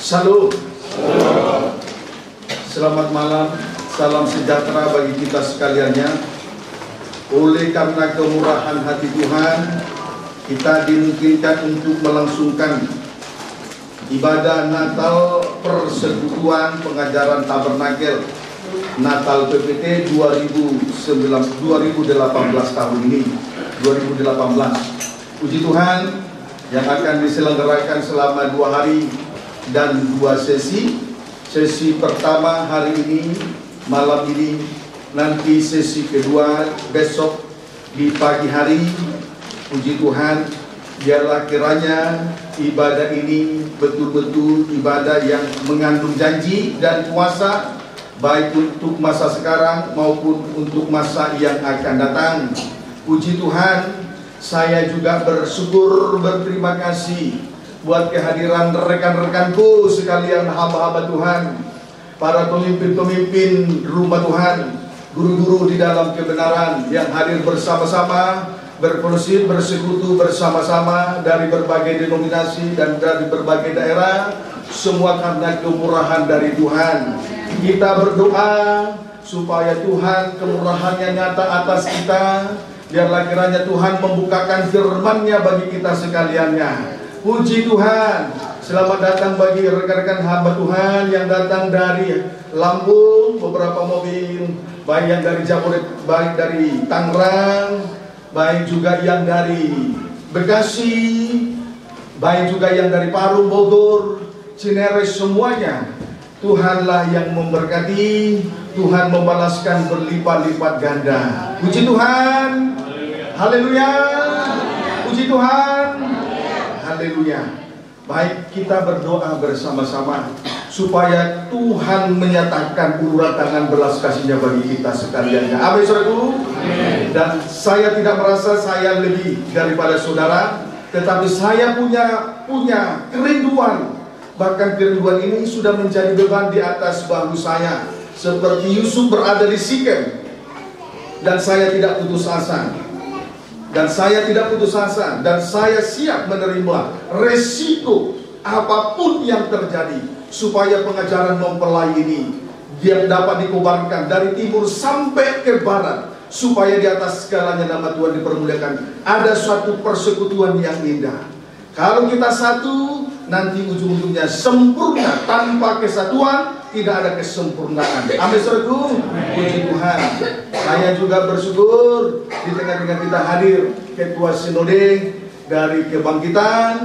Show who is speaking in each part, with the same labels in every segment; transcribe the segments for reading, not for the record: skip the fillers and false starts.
Speaker 1: Salam. Selamat malam, salam sejahtera bagi kita sekaliannya. Oleh karena kemurahan hati Tuhan, kita dimungkinkan untuk melangsungkan ibadah Natal Persekutuan Pengajaran Tabernakel Natal PPT 2018 tahun ini, 2018. Puji Tuhan, yang akan diselenggarakan selama 2 hari dan 2 sesi. Sesi pertama hari ini, malam ini, nanti sesi kedua besok di pagi hari. Puji Tuhan, biarlah kiranya ibadah ini betul-betul ibadah yang mengandung janji dan kuasa, baik untuk masa sekarang maupun untuk masa yang akan datang. Puji Tuhan, saya juga bersyukur, berterima kasih buat kehadiran rekan-rekanku sekalian, hamba-hamba Tuhan, para pemimpin-pemimpin rumah Tuhan, guru-guru di dalam kebenaran yang hadir bersama-sama, berfellowship, bersekutu bersama-sama dari berbagai denominasi dan dari berbagai daerah, semua karena kemurahan dari Tuhan. Kita berdoa supaya Tuhan kemurahan-Nya nyata atas kita. Biarlah kiranya Tuhan membukakan firman-Nya bagi kita sekaliannya. Puji Tuhan. Selamat datang bagi rekan-rekan hamba Tuhan yang datang dari Lampung, beberapa mobil, baik yang dari Jabodetabek, baik dari Tangerang, baik juga yang dari Bekasi, baik juga yang dari Parung, Bogor, Cinere, semuanya. Tuhanlah yang memberkati, Tuhan membalaskan berlipat-lipat ganda. Puji Tuhan. Haleluya. Puji Tuhan. Haleluya. Baik, kita berdoa bersama-sama supaya Tuhan menyatakan uluran tangan belas kasih-Nya bagi kita sekalian. Amin, saudaraku. Dan saya tidak merasa saya lebih daripada saudara, tetapi saya punya kerinduan. Bahkan kerinduan ini sudah menjadi beban di atas bahu saya, seperti Yusuf berada di Sikem. Dan saya tidak putus asa. Dan saya siap menerima resiko apapun yang terjadi, supaya pengajaran mempelai ini dia dapat dikobarkan dari timur sampai ke barat, supaya di atas segalanya nama Tuhan dipermuliakan. Ada suatu persekutuan yang indah. Kalau kita satu, nanti ujung-ujungnya sempurna. Tanpa kesatuan tidak ada kesempurnaan. Amin, saudaraku. Puji Tuhan. Saya juga bersyukur di tengah-tengah kita hadir Ketua Sinode dari Kebangkitan.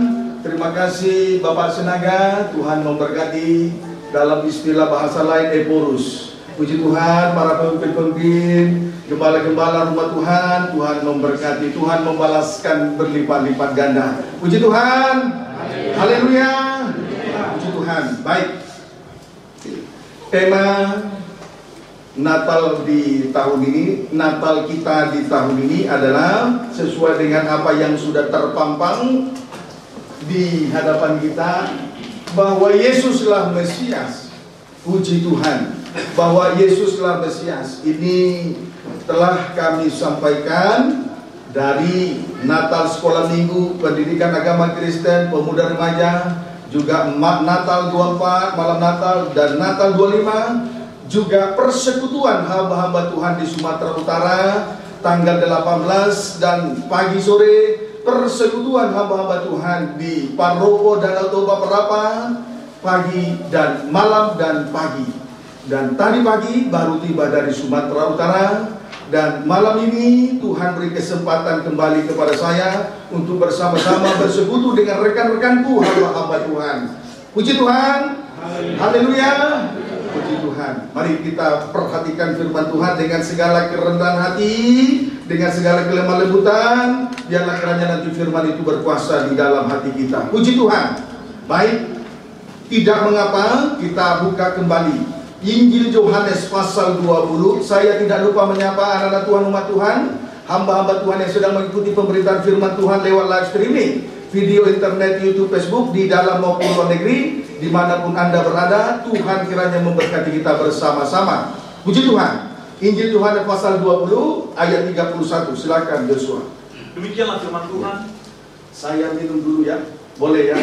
Speaker 1: Terima kasih Bapak Senaga. Tuhan memberkati. Dalam istilah bahasa lain, Eporus. Puji Tuhan, para pemimpin-pemimpin, gembala-gembala rumah Tuhan, Tuhan memberkati, Tuhan membalaskan berlipat-lipat ganda. Puji Tuhan. Haleluya. Puji Tuhan. Baik. Tema Natal di tahun ini, Natal kita di tahun ini adalah sesuai dengan apa yang sudah terpampang di hadapan kita, bahwa Yesuslah Mesias. Puji Tuhan, bahwa Yesuslah Mesias. Ini telah kami sampaikan dari Natal Sekolah Minggu, Pendidikan Agama Kristen, Pemuda Remaja, juga Natal 24, Malam Natal, dan Natal 25, juga persekutuan hamba-hamba Tuhan di Sumatera Utara tanggal 18 dan pagi sore, persekutuan hamba-hamba Tuhan di Paropo dan Toba Perapa pagi dan malam dan pagi. Dan tadi pagi baru tiba dari Sumatera Utara. Dan malam ini Tuhan beri kesempatan kembali kepada saya untuk bersama-sama bersekutu dengan rekan-rekanku, hamba-hamba Tuhan. Puji Tuhan. Haleluya. Puji Tuhan. Mari kita perhatikan firman Tuhan dengan segala kerendahan hati, dengan segala kelemah lembutan. Biarlah kiranya nanti firman itu berkuasa di dalam hati kita. Puji Tuhan. Baik, tidak mengapa, kita buka kembali Injil Yohanes pasal 20. Saya tidak lupa menyapa anak-anak Tuhan, umat Tuhan, hamba-hamba Tuhan yang sedang mengikuti pemberitaan firman Tuhan lewat live streaming, video internet, YouTube, Facebook, di dalam maupun luar negeri, dimanapun Anda berada. Tuhan kiranya memberkati kita bersama-sama. Puji Tuhan. Injil Yohanes pasal 20 ayat 31. Silakan Joshua.
Speaker 2: Demikianlah firman Tuhan.
Speaker 1: Saya minum dulu ya. Boleh ya?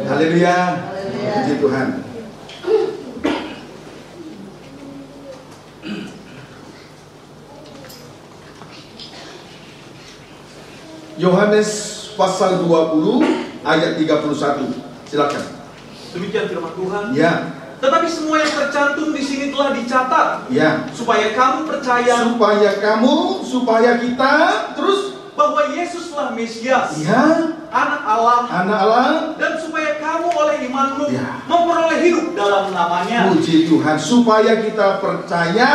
Speaker 1: Haleluya. Puji Tuhan. Yohanes pasal 20 ayat 31. Silakan.
Speaker 2: Demikian firman Tuhan.
Speaker 1: Ya.
Speaker 2: Tetapi semua yang tercantum di sini telah dicatat.
Speaker 1: Ya.
Speaker 2: Supaya kamu percaya.
Speaker 1: Supaya kita terus
Speaker 2: bahwa Yesuslah Mesias.
Speaker 1: Ya.
Speaker 2: Anak Allah.
Speaker 1: Anak Allah.
Speaker 2: Dan supaya kamu oleh imanmu
Speaker 1: Ya.
Speaker 2: memperoleh hidup dalam namanya.
Speaker 1: Puji Tuhan. Supaya kita percaya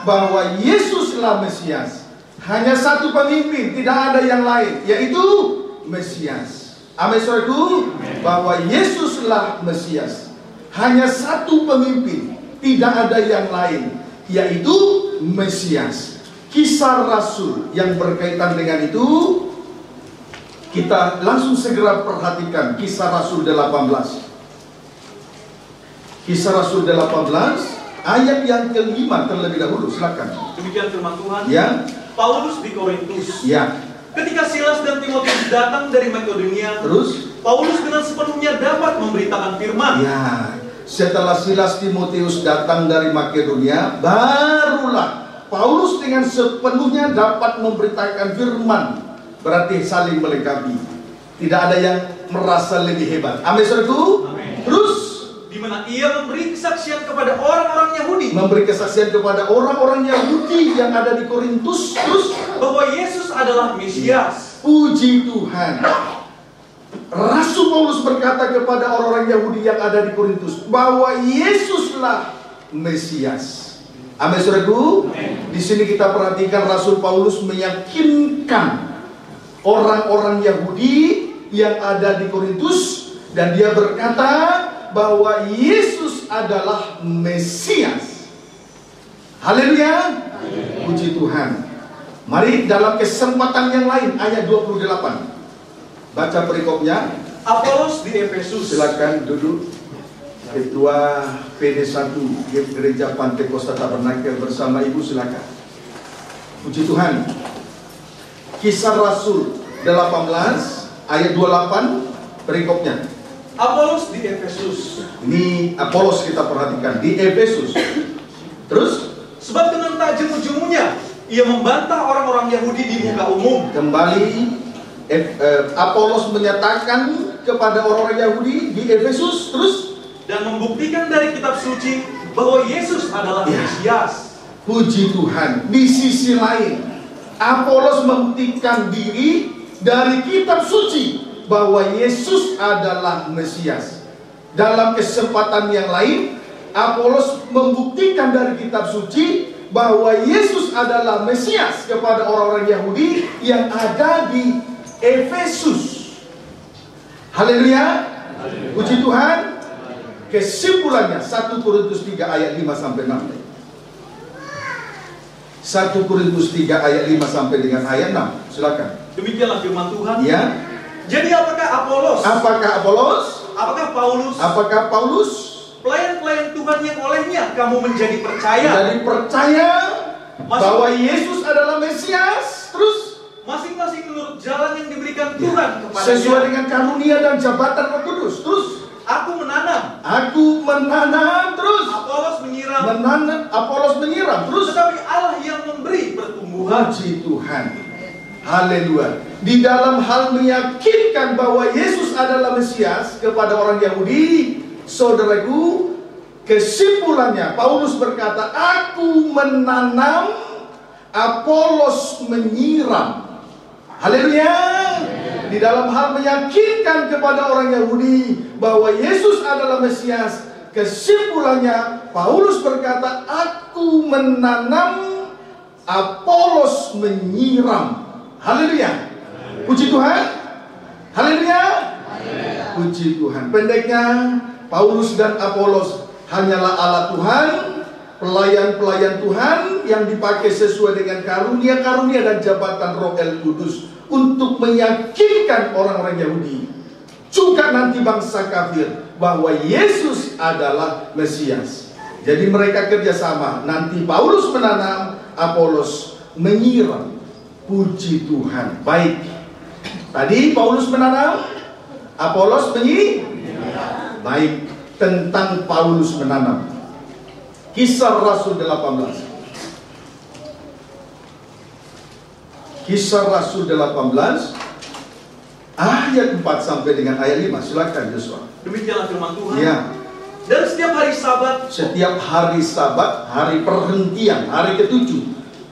Speaker 1: bahwa Yesuslah Mesias. Hanya satu pemimpin, tidak ada yang lain, yaitu Mesias. Amin, saudaraku. Bahwa Yesuslah Mesias. Hanya satu pemimpin, tidak ada yang lain, yaitu Mesias. Kisah Rasul yang berkaitan dengan itu, kita langsung segera perhatikan Kisah Rasul 18. Kisah Rasul 18 ayat yang kelima terlebih dahulu, silakan.
Speaker 2: Demikian firman Tuhan.
Speaker 1: Ya.
Speaker 2: Paulus di Korintus.
Speaker 1: Ya.
Speaker 2: Ketika Silas dan Timotius datang dari Makedonia,
Speaker 1: Terus
Speaker 2: Paulus dengan sepenuhnya dapat memberitakan firman.
Speaker 1: ya, setelah Silas Timotius datang dari Makedonia, barulah Paulus dengan sepenuhnya dapat memberitakan firman. Berarti saling melengkapi. Tidak ada yang merasa lebih hebat. Amin, saudaraku. Terus
Speaker 2: Di mana ia memberi kesaksian kepada orang-orang Yahudi.
Speaker 1: memberi kesaksian kepada orang-orang Yahudi yang ada di Korintus. Terus
Speaker 2: Bahwa Yesus adalah Mesias.
Speaker 1: puji Tuhan. Rasul Paulus berkata kepada orang-orang Yahudi yang ada di Korintus bahwa Yesuslah Mesias. Amin, saudaraku. Di sini kita perhatikan Rasul Paulus meyakinkan orang-orang Yahudi yang ada di Korintus, dan dia berkata bahwa Yesus adalah Mesias. Haleluya. Puji Tuhan. Mari dalam kesempatan yang lain, ayat 28. Baca perikopnya.
Speaker 2: Apolos di Efesus.
Speaker 1: Silakan duduk. Ketua PD1 Gereja Pantekosta Tabernakel bersama Ibu, silakan. Puji Tuhan. Kisah Rasul 18 ayat 28 perikopnya.
Speaker 2: Apolos di Efesus.
Speaker 1: Ini Apolos kita perhatikan di Efesus. Terus
Speaker 2: Sebab dengan tak jemu-jemunya ia membantah orang-orang Yahudi di muka umum.
Speaker 1: kembali Apolos menyatakan kepada orang-orang Yahudi di Efesus, terus
Speaker 2: Dan membuktikan dari kitab suci bahwa Yesus adalah
Speaker 1: Ya.
Speaker 2: Mesias.
Speaker 1: puji Tuhan. Di sisi lain, Apolos membuktikan diri dari kitab suci bahwa Yesus adalah Mesias. Dalam kesempatan yang lain, Apolos membuktikan dari kitab suci bahwa Yesus adalah Mesias kepada orang-orang Yahudi yang ada di Efesus. Haleluya. Puji Tuhan. Kesimpulannya 1 Korintus 3 ayat 5 sampai 6. 1 Korintus 3 ayat 5 sampai dengan ayat 6. Silakan.
Speaker 2: Demikianlah firman Tuhan.
Speaker 1: Ya.
Speaker 2: Jadi apakah Apolos?
Speaker 1: Apakah Apolos?
Speaker 2: Apakah Paulus?
Speaker 1: Apakah Paulus?
Speaker 2: Pelayan-pelayan Tuhan yang olehnya kamu menjadi percaya.
Speaker 1: Jadi percaya bahwa Yesus adalah Mesias. Terus
Speaker 2: Masing-masing menurut jalan yang diberikan Tuhan kepadanya.
Speaker 1: sesuai dengan karunia dan jabatan Roh Kudus. Terus
Speaker 2: Aku menanam,
Speaker 1: aku menanam. Terus
Speaker 2: Apolos menyiram,
Speaker 1: menanam, Apolos menyiram. Terus
Speaker 2: tetapi Allah yang memberi pertumbuhan.
Speaker 1: puji Tuhan. Haleluya. Di dalam hal meyakinkan bahwa Yesus adalah Mesias kepada orang Yahudi, saudaraku, kesimpulannya Paulus berkata, aku menanam, Apolos menyiram. Haleluya. Di dalam hal meyakinkan kepada orang Yahudi bahwa Yesus adalah Mesias, kesimpulannya Paulus berkata, aku menanam, Apolos menyiram. Haleluya. Puji Tuhan. Haleluya. Puji Tuhan. Pendeknya, Paulus dan Apolos hanyalah alat Tuhan, pelayan-pelayan Tuhan yang dipakai sesuai dengan karunia-karunia dan jabatan Roh El Kudus untuk meyakinkan orang-orang Yahudi, juga nanti bangsa kafir, bahwa Yesus adalah Mesias. Jadi mereka kerjasama. Nanti Paulus menanam, Apolos menyiram. Puji Tuhan. Baik. Tadi Paulus menanam, Apolos baik, tentang Paulus menanam. Kisah Rasul 18. Kisah Rasul 18 ayat 4 sampai dengan ayat 5. Silakan Joshua.
Speaker 2: Demikianlah firman Tuhan.
Speaker 1: Ya.
Speaker 2: Dan setiap hari Sabat, hari perhentian, hari ketujuh,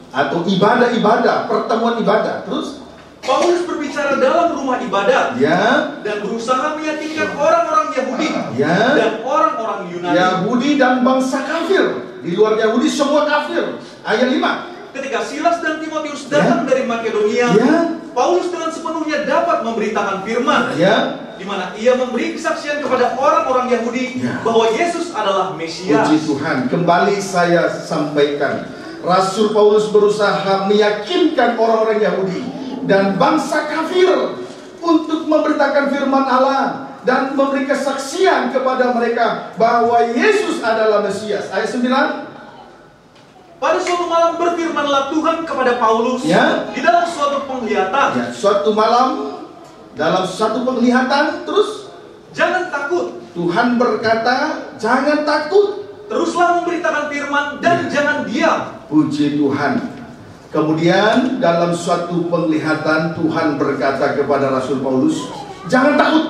Speaker 2: atau ibadah-ibadah, pertemuan ibadah. Terus Paulus berbicara dalam rumah ibadat,
Speaker 1: ya,
Speaker 2: dan berusaha meyakinkan orang-orang Yahudi
Speaker 1: ya,
Speaker 2: dan orang-orang Yunani.
Speaker 1: Yahudi dan bangsa kafir. Di luar Yahudi semua kafir. Ayat 5.
Speaker 2: Ketika Silas dan Timotius datang dari Makedonia, Paulus dengan sepenuhnya dapat memberitakan firman, di mana ia memberi kesaksian kepada orang-orang Yahudi bahwa Yesus adalah Mesias.
Speaker 1: Puji Tuhan. Kembali saya sampaikan, Rasul Paulus berusaha meyakinkan orang-orang Yahudi dan bangsa kafir untuk memberitakan firman Allah dan memberi kesaksian kepada mereka bahwa Yesus adalah Mesias. Ayat 9.
Speaker 2: Pada suatu malam berfirmanlah Tuhan kepada Paulus di dalam suatu penglihatan.
Speaker 1: Suatu malam dalam suatu penglihatan, terus
Speaker 2: jangan takut.
Speaker 1: Tuhan berkata, jangan takut.
Speaker 2: Teruslah memberitakan firman dan jangan diam.
Speaker 1: Puji Tuhan. Kemudian dalam suatu penglihatan Tuhan berkata kepada Rasul Paulus, jangan takut.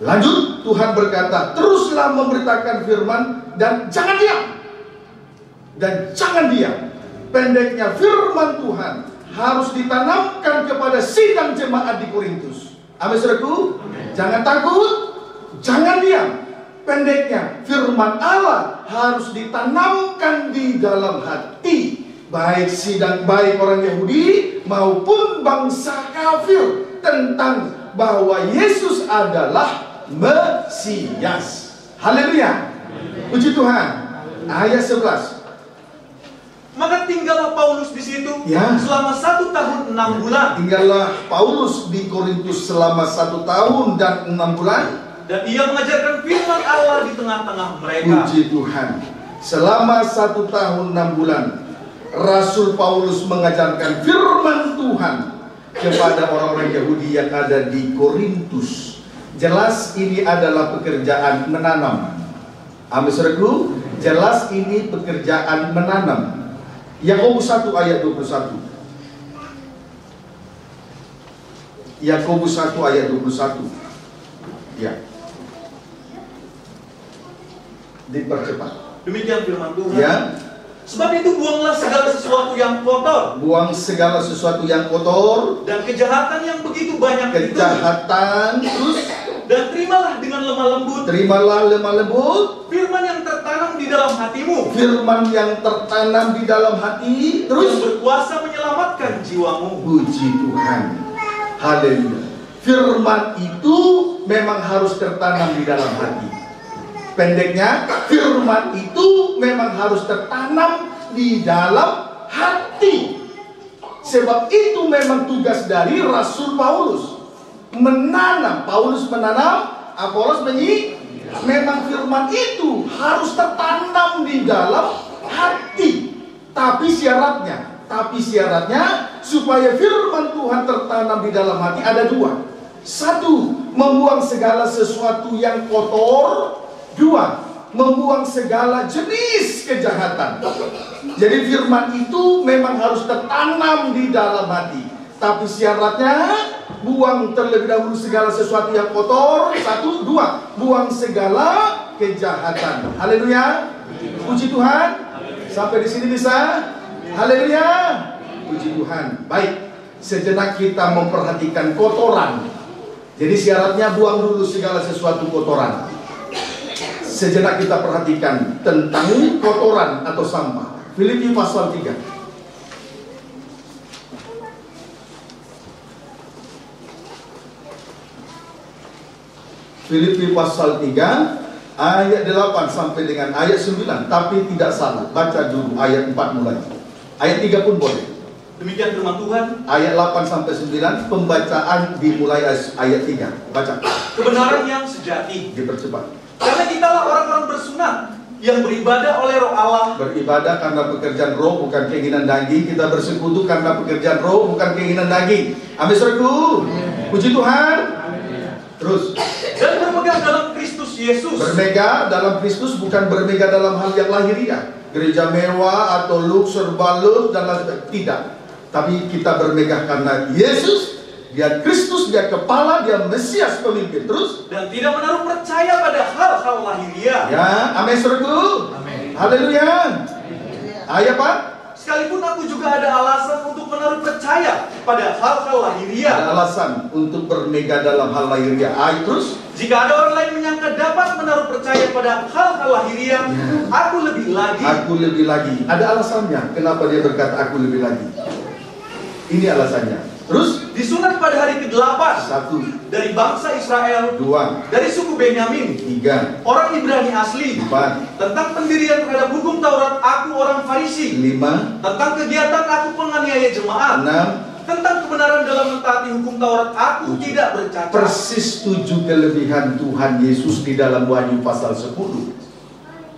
Speaker 1: Lanjut, Tuhan berkata, teruslah memberitakan firman dan jangan diam. Dan jangan diam. Pendeknya firman Tuhan harus ditanamkan kepada sidang jemaat di Korintus. Amin, saudaraku. Jangan takut, jangan diam. Pendeknya firman Allah harus ditanamkan di dalam hati baik orang Yahudi maupun bangsa kafir tentang bahwa Yesus adalah Mesias. Haleluya. Puji Tuhan. Ayat 11.
Speaker 2: Maka tinggallah Paulus di situ selama 1 tahun 6 bulan.
Speaker 1: Tinggallah Paulus di Korintus selama 1 tahun dan 6 bulan.
Speaker 2: Dan ia mengajarkan firman Allah di tengah-tengah mereka.
Speaker 1: Puji Tuhan. Selama 1 tahun 6 bulan, Rasul Paulus mengajarkan firman Tuhan kepada orang-orang Yahudi yang ada di Korintus. Jelas ini adalah pekerjaan menanam. Amin, saudaraku. Jelas ini pekerjaan menanam. Yakobus 1 ayat 21. Yakobus 1 ayat 21. Ya. Dipercepat.
Speaker 2: Demikian firman Tuhan.
Speaker 1: Ya.
Speaker 2: Sebab itu buanglah segala sesuatu yang kotor.
Speaker 1: Buang segala sesuatu yang kotor
Speaker 2: dan kejahatan yang begitu banyak
Speaker 1: kejahatan
Speaker 2: itu. Terus dan terimalah dengan lemah lembut.
Speaker 1: Terimalah lemah lembut.
Speaker 2: Firman yang tertanam di dalam hatimu.
Speaker 1: Firman yang tertanam di dalam hati. Terus
Speaker 2: yang berkuasa menyelamatkan jiwamu.
Speaker 1: Puji Tuhan. Haleluya. Firman itu memang harus tertanam di dalam hati. Pendeknya, firman itu memang harus tertanam di dalam hati. Sebab itu memang tugas dari Rasul Paulus. Menanam, Paulus menanam, Apolos memang firman itu harus tertanam di dalam hati. Tapi syaratnya supaya firman Tuhan tertanam di dalam hati ada 2. 1, membuang segala sesuatu yang kotor. 2, membuang segala jenis kejahatan. Jadi firman itu memang harus tertanam di dalam hati. Tapi syaratnya buang terlebih dahulu segala sesuatu yang kotor. 1, 2, buang segala kejahatan. Haleluya. Puji Tuhan. Sampai di sini bisa? Haleluya. Puji Tuhan. Baik, sejenak kita memperhatikan kotoran. Jadi syaratnya buang dulu segala sesuatu kotoran. Sejenak kita perhatikan tentang kotoran atau sampah. Filipi pasal 3. Filipi pasal 3 ayat 8 sampai dengan ayat 9. Tapi tidak salah, baca dulu ayat 4 mulai. Ayat 3 pun boleh.
Speaker 2: Demikian firman Tuhan.
Speaker 1: Ayat 8 sampai 9, pembacaan dimulai ayat 3. Baca.
Speaker 2: Kebenaran yang sejati.
Speaker 1: Dipercepat.
Speaker 2: Karena kitalah orang-orang bersunat yang beribadah oleh Roh Allah.
Speaker 1: Beribadah karena pekerjaan roh, bukan keinginan daging. Kita bersekutu karena pekerjaan roh, bukan keinginan daging. Amin, saudaraku. Puji Tuhan. Terus.
Speaker 2: Dan bermegah dalam Kristus Yesus.
Speaker 1: Bermegah dalam Kristus bukan bermegah dalam hal yang lahiriah. Gereja mewah atau look serba lut dan lain sebagainya. Tidak. Tapi kita bermegah karena Yesus, dia Kristus, dia kepala, dia Mesias pemimpin. Terus.
Speaker 2: Dan tidak menaruh percaya pada hal-hal lahiriah.
Speaker 1: Ya, amin saudaraku.
Speaker 2: Amin.
Speaker 1: Haleluya. Ayat Pak.
Speaker 2: Sekalipun aku juga ada alasan untuk menaruh percaya pada hal-hal lahiriah.
Speaker 1: Ada alasan untuk bermegah dalam hal lahiriah. Terus,
Speaker 2: jika ada orang lain menyangka dapat menaruh percaya pada hal-hal lahiriah, aku lebih lagi.
Speaker 1: Aku lebih lagi. Ada alasannya. Kenapa dia berkata aku lebih lagi? Ini alasannya. Terus,
Speaker 2: disunat pada hari ke-8.
Speaker 1: 1.
Speaker 2: Dari bangsa Israel.
Speaker 1: 2.
Speaker 2: Dari suku Benyamin.
Speaker 1: 3.
Speaker 2: Orang Ibrani asli.
Speaker 1: 4.
Speaker 2: Tentang pendirian terhadap hukum Taurat, aku orang Farisi.
Speaker 1: 5.
Speaker 2: Tentang kegiatan, aku penganiaya jemaat.
Speaker 1: 6.
Speaker 2: Tentang kebenaran dalam mentaati hukum Taurat, aku tidak bercacat.
Speaker 1: Persis 7 kelebihan Tuhan Yesus di dalam Wahyu pasal 10.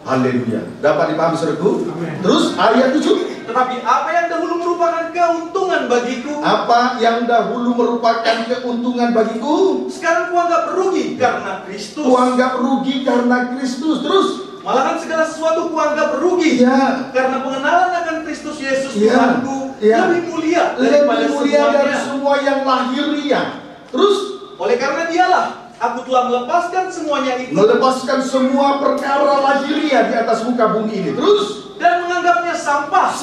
Speaker 1: Haleluya. Dapat dipahami saudaraku? Terus ayat 7.
Speaker 2: Tetapi apa yang dahulu merupakan keuntungan bagiku,
Speaker 1: apa yang dahulu merupakan keuntungan bagiku,
Speaker 2: sekarang kuanggap rugi karena Kristus.
Speaker 1: Kuanggap rugi karena Kristus. Terus,
Speaker 2: malahan segala sesuatu kuanggap rugi, karena pengenalan akan Kristus Yesus Tuhanku lebih mulia
Speaker 1: dari semua yang lahiriah. Terus,
Speaker 2: oleh karena dialah aku telah melepaskan semuanya itu,
Speaker 1: melepaskan semua perkara lahiriah di atas muka bumi ini. Terus,
Speaker 2: dan menganggapnya sampah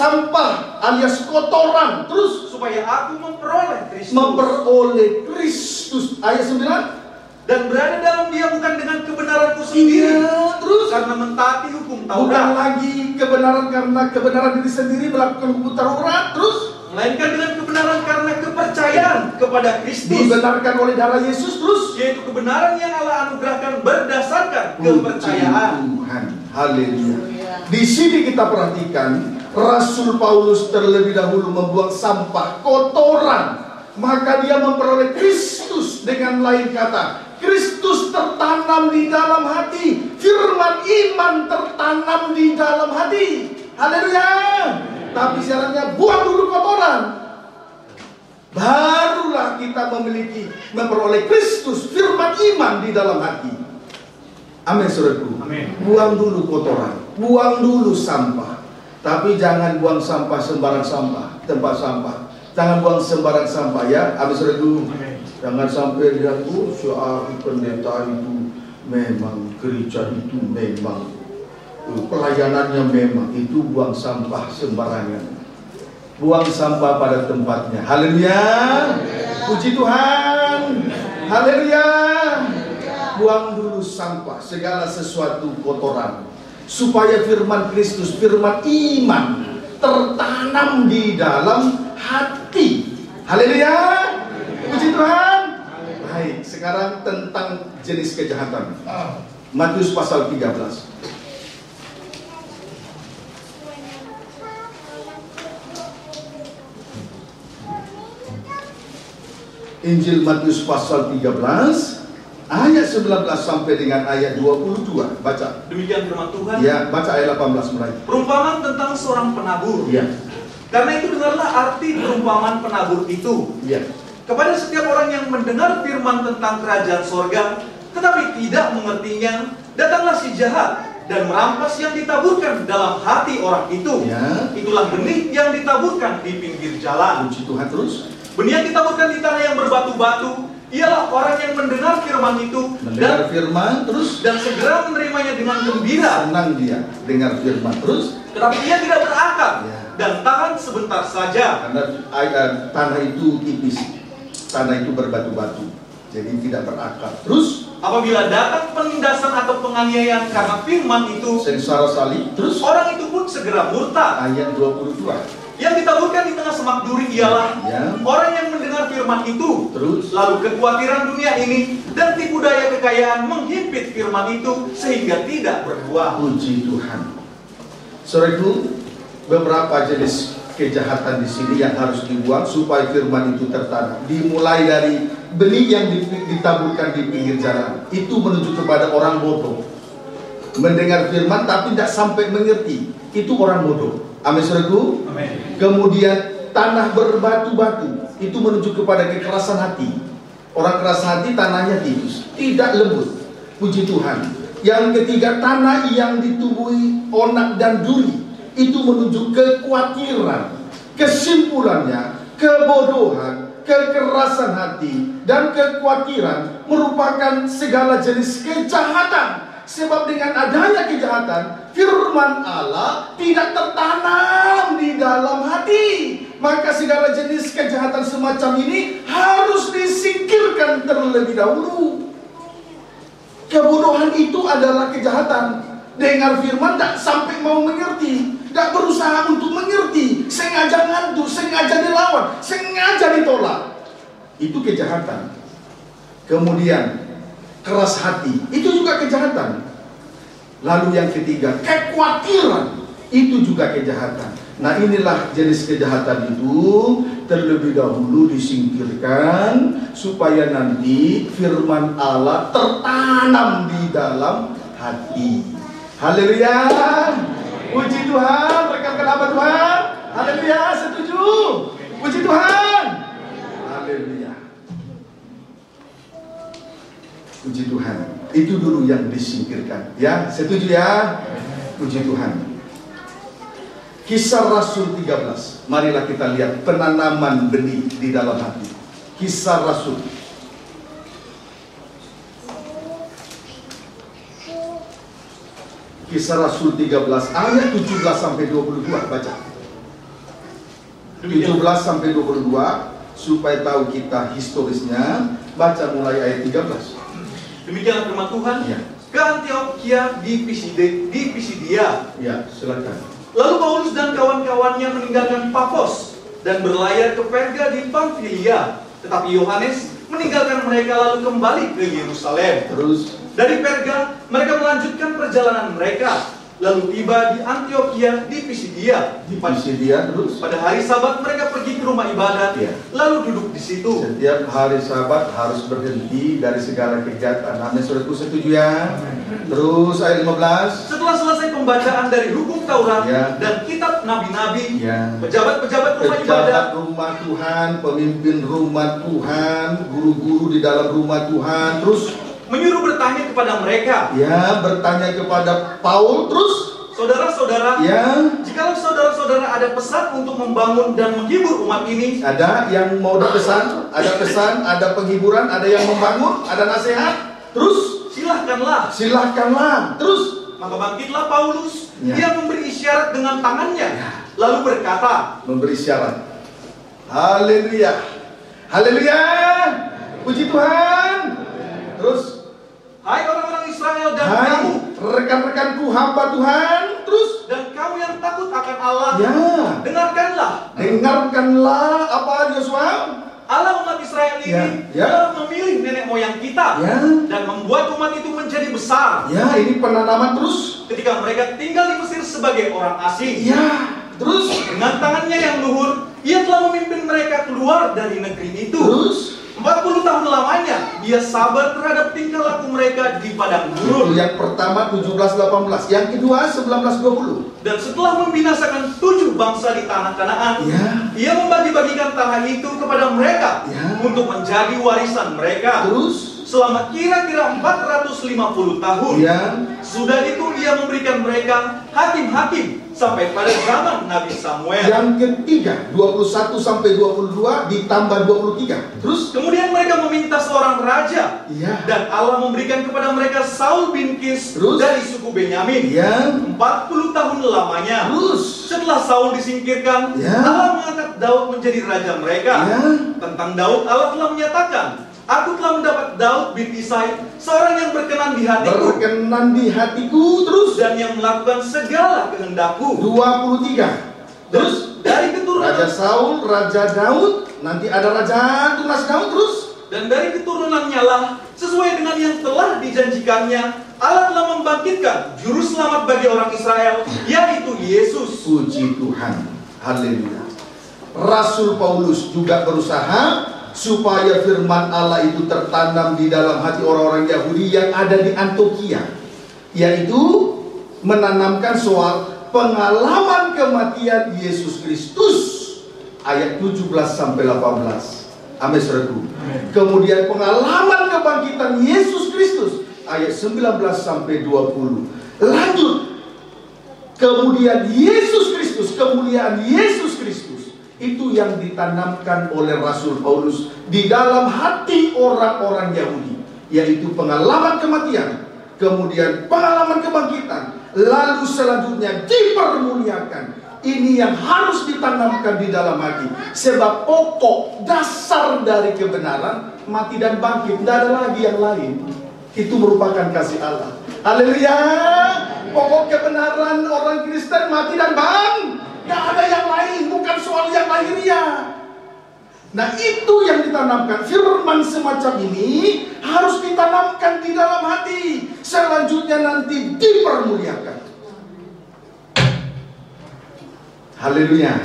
Speaker 1: alias kotoran. Terus,
Speaker 2: supaya aku memperoleh
Speaker 1: Kristus. Ayat 9.
Speaker 2: Dan berada dalam dia bukan dengan kebenaranku sendiri,
Speaker 1: terus,
Speaker 2: karena mentaati hukum Taurat.
Speaker 1: Bukan lagi kebenaran karena kebenaran diri sendiri melakukan hukum Taurat. Terus,
Speaker 2: melainkan dengan kebenaran karena kepercayaan kepada Kristus,
Speaker 1: dibenarkan oleh darah Yesus. Terus,
Speaker 2: yaitu kebenaran yang Allah anugerahkan berdasarkan kepercayaan.
Speaker 1: Tuhan, haleluya. Di sini kita perhatikan Rasul Paulus terlebih dahulu membuang sampah kotoran, maka dia memperoleh Kristus. Dengan lain kata, Kristus tertanam di dalam hati, firman iman tertanam di dalam hati. Haleluya. Tapi syaratnya buang dulu kotoran, barulah kita memperoleh Kristus, firman iman di dalam hati. Amin saudaraku.
Speaker 2: Amin.
Speaker 1: Buang dulu kotoran, buang dulu sampah. Tapi jangan buang sampah sembarang tempat sampah. Jangan buang sembarang sampah ya. Amin saudaraku. Jangan sampai lihat pendeta itu memang, gereja itu memang, pelayanannya memang, itu buang sampah sembarangan. Buang sampah pada tempatnya. Haleluya. Puji Tuhan. Haleluya. Buang dulu sampah, segala sesuatu kotoran, supaya firman Kristus, firman iman tertanam di dalam hati. Haleluya. Puji Tuhan. Baik, sekarang tentang jenis kejahatan. Matius pasal 13. Injil Matius pasal 13 ayat 19 sampai dengan ayat 22. Baca.
Speaker 2: Demikian firman Tuhan.
Speaker 1: Ya, baca ayat 18 mulai.
Speaker 2: Perumpamaan tentang seorang penabur.
Speaker 1: Ya.
Speaker 2: Karena itu dengarlah arti perumpamaan penabur itu.
Speaker 1: Ya.
Speaker 2: Kepada setiap orang yang mendengar firman tentang kerajaan sorga, tetapi tidak mengertinya, datanglah si jahat dan merampas yang ditaburkan dalam hati orang itu.
Speaker 1: Ya.
Speaker 2: Itulah benih yang ditaburkan di pinggir jalan.
Speaker 1: Puji Tuhan. Terus.
Speaker 2: Benih yang ditaburkan di tanah yang berbatu-batu ialah orang yang mendengar firman itu,
Speaker 1: mendengar firman, terus,
Speaker 2: dan segera menerimanya dengan gembira.
Speaker 1: Senang dia dengar firman, terus,
Speaker 2: tetapi ia tidak berakal dan tahan sebentar saja.
Speaker 1: Karena tanah itu tipis, tanah itu berbatu-batu, jadi tidak berakal. Terus,
Speaker 2: apabila datang penindasan atau penganiayaan karena firman itu,
Speaker 1: sengsara salib, terus,
Speaker 2: orang itu pun segera murtad.
Speaker 1: Ayat 22.
Speaker 2: Yang ditaburkan di tengah semak duri ialah orang yang mendengar firman itu,
Speaker 1: terus,
Speaker 2: lalu kekhawatiran dunia ini dan tipu daya kekayaan menghimpit firman itu sehingga tidak berbuah.
Speaker 1: Puji Tuhan. Saudaraku, beberapa jenis kejahatan di sini yang harus dibuang supaya firman itu tertanam. Dimulai dari benih yang ditaburkan di pinggir jalan, itu menuju kepada orang bodoh. Mendengar firman tapi tidak sampai mengerti, itu orang bodoh. Amin saudaraku.
Speaker 2: Amin.
Speaker 1: Kemudian tanah berbatu-batu, itu menuju kepada kekerasan hati. Orang keras hati tanahnya tindus, tidak lembut. Puji Tuhan. Yang ketiga, tanah yang ditumbuhi onak dan duri, itu menunjuk kekhawatiran. Kesimpulannya, kebodohan, kekerasan hati, dan kekhawatiran merupakan segala jenis kejahatan. Sebab dengan adanya kejahatan, firman Allah tidak tertanam di dalam hati. Maka segala jenis kejahatan semacam ini harus disingkirkan terlebih dahulu. Kebodohan itu adalah kejahatan. Dengar firman tak sampai mau mengerti, tak berusaha untuk mengerti, sengaja ngantuk, sengaja dilawan, sengaja ditolak. Itu kejahatan. Kemudian keras hati, itu juga kejahatan. Lalu yang ketiga, kekhawatiran, itu juga kejahatan. Nah, inilah jenis kejahatan itu terlebih dahulu disingkirkan supaya nanti firman Allah tertanam di dalam hati. Haleluya. Puji Tuhan. Rekan kenapa Tuhan? Haleluya. Setuju. Puji Tuhan. Haleluya. Puji Tuhan. Itu dulu yang disingkirkan. Ya, setuju ya? Puji Tuhan. Kisah Rasul 13. Marilah kita lihat penanaman benih di dalam hati. Kisah Rasul. Kisah Rasul 13 ayat 17 sampai 22, baca. 17 sampai 22 supaya tahu kita historisnya. Baca mulai ayat 13.
Speaker 2: Demikianlah firman Tuhan.
Speaker 1: Ya.
Speaker 2: Ke Antioquia di Pisidia.
Speaker 1: Ya, silakan.
Speaker 2: Lalu Paulus dan kawan-kawannya meninggalkan Pafos dan berlayar ke Perga di Pamfilia. Tetapi Yohanes meninggalkan mereka lalu kembali ke Yerusalem.
Speaker 1: Terus
Speaker 2: dari Perga mereka melanjutkan perjalanan mereka, lalu tiba di Antioquia di Pisidia.
Speaker 1: Terus
Speaker 2: pada hari Sabat mereka pergi ke rumah ibadat, lalu duduk di situ.
Speaker 1: Setiap hari Sabat harus berhenti dari segala kegiatan. Amin, saudaraku, setuju ya? Terus ayat 15.
Speaker 2: Setelah selesai pembacaan dari hukum Taurat dan kitab nabi-nabi, pejabat-pejabat
Speaker 1: rumah Tuhan, pemimpin rumah Tuhan, guru-guru di dalam rumah Tuhan, terus
Speaker 2: menyuruh bertanya kepada mereka.
Speaker 1: Ya, bertanya kepada Paul, terus
Speaker 2: saudara-saudara, jikalau saudara-saudara ada pesan untuk membangun dan menghibur umat ini.
Speaker 1: Ada yang mau dipesan, ada pesan, ada penghiburan, ada yang membangun, ada nasihat. Terus silahkanlah. Terus
Speaker 2: maka bangkitlah Paulus. Dia memberi isyarat dengan tangannya, lalu berkata,
Speaker 1: memberi isyarat. Haleluya. Haleluya. Puji Tuhan. Terus,
Speaker 2: hai orang-orang Israel dan kamu,
Speaker 1: rekan-rekanku hamba Tuhan. Terus,
Speaker 2: dan kamu yang takut akan Allah,
Speaker 1: dengarkanlah apa Yosua?
Speaker 2: Allah umat Israel ini telah memilih nenek moyang kita dan membuat umat itu menjadi besar.
Speaker 1: Ini penanaman terus.
Speaker 2: Ketika mereka tinggal di Mesir sebagai orang asing.
Speaker 1: Terus
Speaker 2: dengan tangannya yang luhur, ia telah memimpin mereka keluar dari negeri itu.
Speaker 1: Terus
Speaker 2: 40 tahun lamanya dia sabar terhadap tingkah laku mereka di padang gurun.
Speaker 1: Yang pertama 17-18, yang kedua 19-20.
Speaker 2: Dan setelah membinasakan 7 bangsa di tanah Kanaan, ia membagi-bagikan tanah itu kepada mereka untuk menjadi warisan mereka.
Speaker 1: Terus
Speaker 2: selama kira-kira 450 tahun. Sudah itu ia memberikan mereka hakim-hakim sampai pada zaman Nabi Samuel.
Speaker 1: Yang ketiga 21-22 ditambah 23. Terus
Speaker 2: kemudian mereka meminta seorang raja. Dan Allah memberikan kepada mereka Saul bin Kis dari suku Benyamin. 40 tahun lamanya.
Speaker 1: Terus
Speaker 2: setelah Saul disingkirkan, Allah mengangkat Daud menjadi raja mereka. Tentang Daud Allah telah menyatakan, aku telah mendapat Daud bin Isai, seorang yang berkenan di hatiku. Terus dan yang melakukan segala kehendakku.
Speaker 1: 23. Terus
Speaker 2: dari keturunan
Speaker 1: Raja Saul, Raja Daud, nanti ada Raja tunas Daud. Terus
Speaker 2: dan dari keturunannya lah, sesuai dengan yang telah dijanjikannya, Allah telah membangkitkan juru selamat bagi orang Israel, yaitu Yesus.
Speaker 1: Puji Tuhan. Haleluya. Rasul Paulus juga berusaha supaya firman Allah itu tertanam di dalam hati orang-orang Yahudi yang ada di Antioquia, yaitu menanamkan soal pengalaman kematian Yesus Kristus. Ayat 17-18. Amin, saudaraku. Kemudian pengalaman kebangkitan Yesus Kristus, ayat 19 sampai 20. Lanjut. Kemudian Yesus Kristus, kemuliaan Yesus Kristus, itu yang ditanamkan oleh Rasul Paulus di dalam hati orang-orang Yahudi, yaitu pengalaman kematian, kemudian pengalaman kebangkitan, lalu selanjutnya dipermuliakan. Ini yang harus ditanamkan di dalam hati. Sebab pokok dasar dari kebenaran mati dan bangkit, tidak ada lagi yang lain. Itu merupakan kasih Allah. Haleluya. Pokok kebenaran orang Kristen mati dan bangkit. Tidak ada yang lain, bukan soal yang lahiriah. Nah, itu yang ditanamkan. Firman semacam ini harus ditanamkan di dalam hati. Selanjutnya nanti dipermuliakan. Haleluya.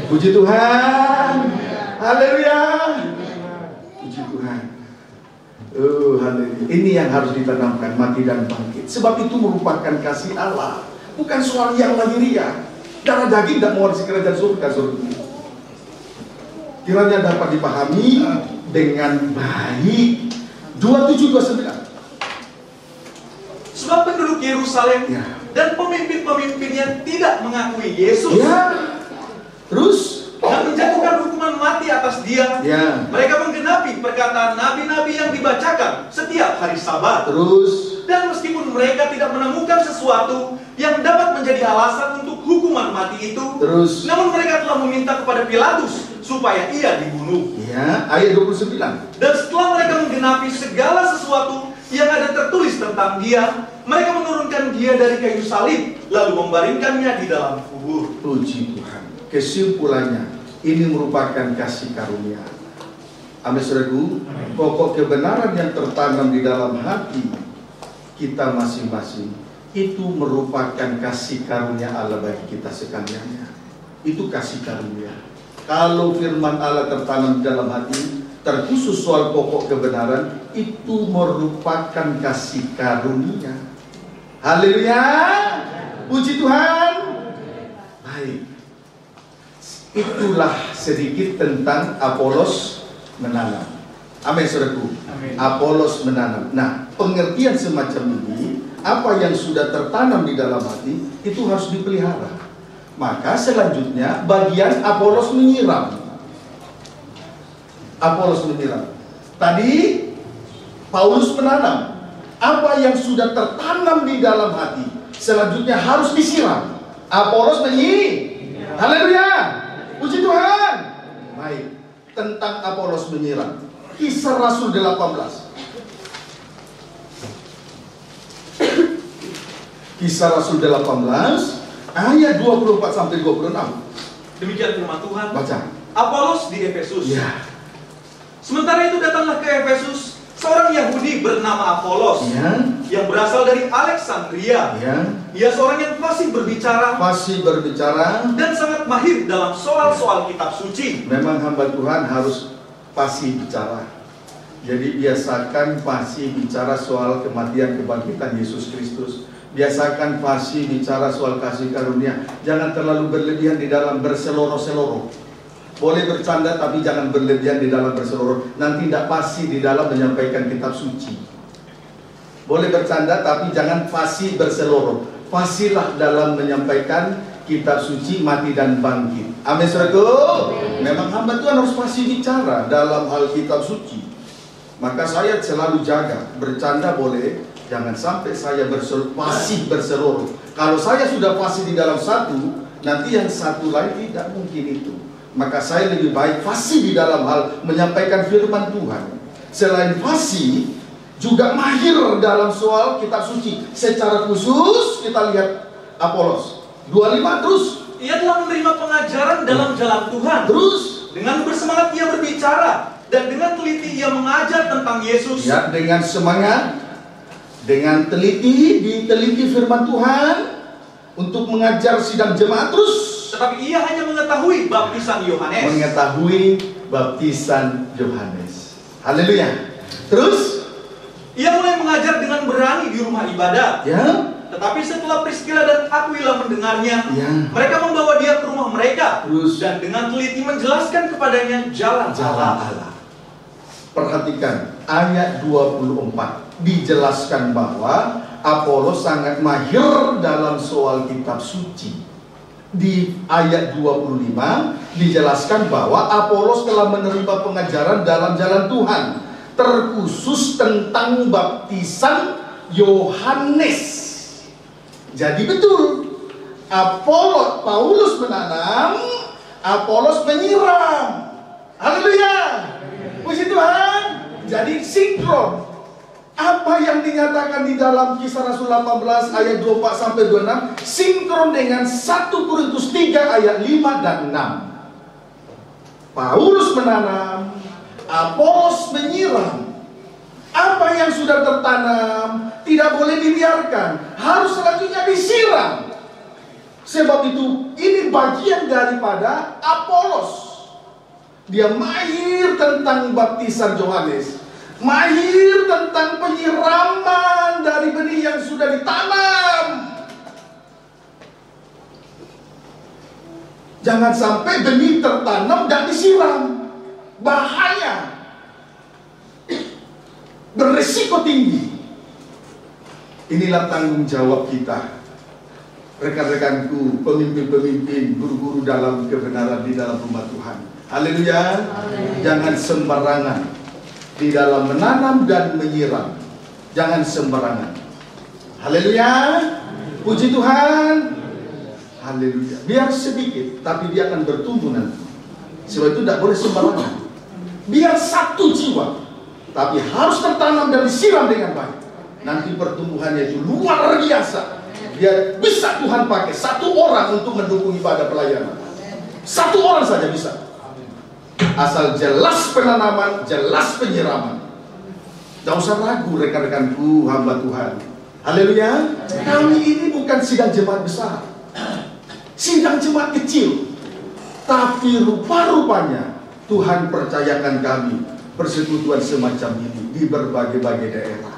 Speaker 1: Puji Tuhan. Haleluya. Puji Tuhan. Haleluya. Ini yang harus ditanamkan, mati dan bangkit. Sebab itu merupakan kasih Allah, bukan soal yang lahiriah. Darah daging tidak mewarisi kerajaan surga, saudara. Kiranya dapat dipahami dengan baik. 27-29. Sebab penduduk Yerusalem dan pemimpin-pemimpinnya tidak mengakui Yesus. Terus dan menjatuhkan hukuman mati atas dia. Mereka menggenapi perkataan nabi-nabi yang dibacakan setiap hari Sabat. Terus dan meskipun mereka tidak menemukan sesuatu yang dapat menjadi alasan untuk hukuman mati itu, namun mereka telah meminta kepada Pilatus supaya ia dibunuh. Ayat 29. Dan setelah mereka menggenapi segala sesuatu yang ada tertulis tentang dia, mereka menurunkan dia dari kayu salib, lalu membaringkannya di dalam kubur. Puji Tuhan. Kesimpulannya, ini merupakan kasih karunia. Amin, saudaraku. Pokok kebenaran yang tertanam di dalam hati kita masing-masing, itu merupakan kasih karunia Allah bagi kita sekalian. Itu kasih karunia. Kalau firman Allah tertanam di dalam hati, terkhusus soal pokok kebenaran, itu merupakan kasih karunia. Haleluya. Puji Tuhan. Baik. Itulah sedikit tentang Apolos menanam. Amin, saudaraku. Apolos menanam. Nah, pengertian semacam ini, apa yang sudah tertanam di dalam hati, itu harus dipelihara. Maka selanjutnya bagian Apolos menyiram. Apolos menyiram. Tadi Paulus menanam. Apa yang sudah tertanam di dalam hati, selanjutnya harus disiram. Apolos menyiram. Haleluya. Puji Tuhan. Baik. Tentang Apolos menyiram, Kisah Rasul 18. Kisah Rasul 18 ayat 24 sampai 26. Demikian firman Tuhan. Baca. Apolos di Efesus. Sementara itu datanglah ke Efesus seorang Yahudi bernama Apolos, yang berasal dari Alexandria. Ia seorang yang fasih berbicara, dan sangat mahir dalam soal-soal kitab suci. Memang hamba Tuhan harus fasih bicara. Jadi biasakan fasih bicara soal kematian kebangkitan Yesus Kristus. Biasakan fasih bicara soal kasih karunia. Jangan terlalu berlebihan di dalam berseloroh-seloroh. Boleh bercanda tapi jangan berlebihan di dalam berseloroh. Nanti tidak fasih di dalam menyampaikan kitab suci. Boleh bercanda tapi jangan fasih berseloroh. Fasihlah dalam menyampaikan kitab suci, mati dan bangkit. Amin, saudaraku. Memang hamba Tuhan harus fasih bicara dalam hal kitab suci. Maka saya selalu jaga. Bercanda boleh, jangan sampai saya fasih berseloroh. Kalau saya sudah fasih di dalam satu, nanti yang satu lain tidak mungkin itu. Maka saya lebih baik fasih di dalam hal menyampaikan firman Tuhan. Selain fasih, juga mahir dalam soal kitab suci. Secara khusus kita lihat Apolos 25 terus. Ia telah menerima pengajaran dalam jalan Tuhan. Terus dengan bersemangat ia berbicara, dan dengan teliti ia mengajar tentang Yesus. Ya, dengan semangat, dengan teliti, diteliti firman Tuhan untuk mengajar sidang jemaat terus. Tetapi ia hanya mengetahui baptisan Yohanes. Haleluya. Terus ia mulai mengajar dengan berani di rumah ibadat. Tetapi setelah Priscilla dan Aquila mendengarnya, mereka membawa dia ke rumah mereka. Dan dengan teliti menjelaskan kepadanya jalan Allah. Perhatikan ayat 24. Dijelaskan bahwa Apolos sangat mahir dalam soal kitab suci. Di ayat 25 dijelaskan bahwa Apolos telah menerima pengajaran dalam jalan Tuhan, terkhusus tentang baptisan Yohanes. Jadi betul, Paulus menanam, Apolos menyiram. Haleluya, puji Tuhan. Jadi sinkron. Apa yang dinyatakan di dalam Kisah Rasul 18 ayat 24 sampai 26 sinkron dengan 1 Korintus 3 ayat 5 dan 6. Paulus menanam, Apolos menyiram. Apa yang sudah tertanam tidak boleh dibiarkan, harus selanjutnya disiram. Sebab itu ini bagian daripada Apolos. Dia mahir tentang baptisan Yohanes, mahir tentang penyiraman dari benih yang sudah ditanam. Jangan sampai benih tertanam dan disiram. Bahaya. Beresiko tinggi. Inilah tanggung jawab kita, rekan-rekanku, pemimpin-pemimpin, guru-guru dalam kebenaran di dalam rumah Tuhan. Haleluya. Jangan sembarangan di dalam menanam dan menyiram. Jangan sembarangan. Haleluya. Puji Tuhan. Haleluya. Biar sedikit, tapi dia akan bertumbuh nanti. Sebab itu tidak boleh sembarangan. Biar satu jiwa, tapi harus tertanam dan disiram dengan baik. Nanti pertumbuhannya itu luar biasa. Biar bisa Tuhan pakai satu orang untuk mendukung ibadah pelayanan. Satu orang saja bisa. Asal jelas penanaman, jelas penyiraman. Tidak usah ragu rekan-rekanku, hamba Tuhan. Haleluya. Kami ini bukan sidang jemaat besar, sidang jemaat kecil. Tapi rupa-rupanya Tuhan percayakan kami persekutuan semacam ini di berbagai-bagai daerah.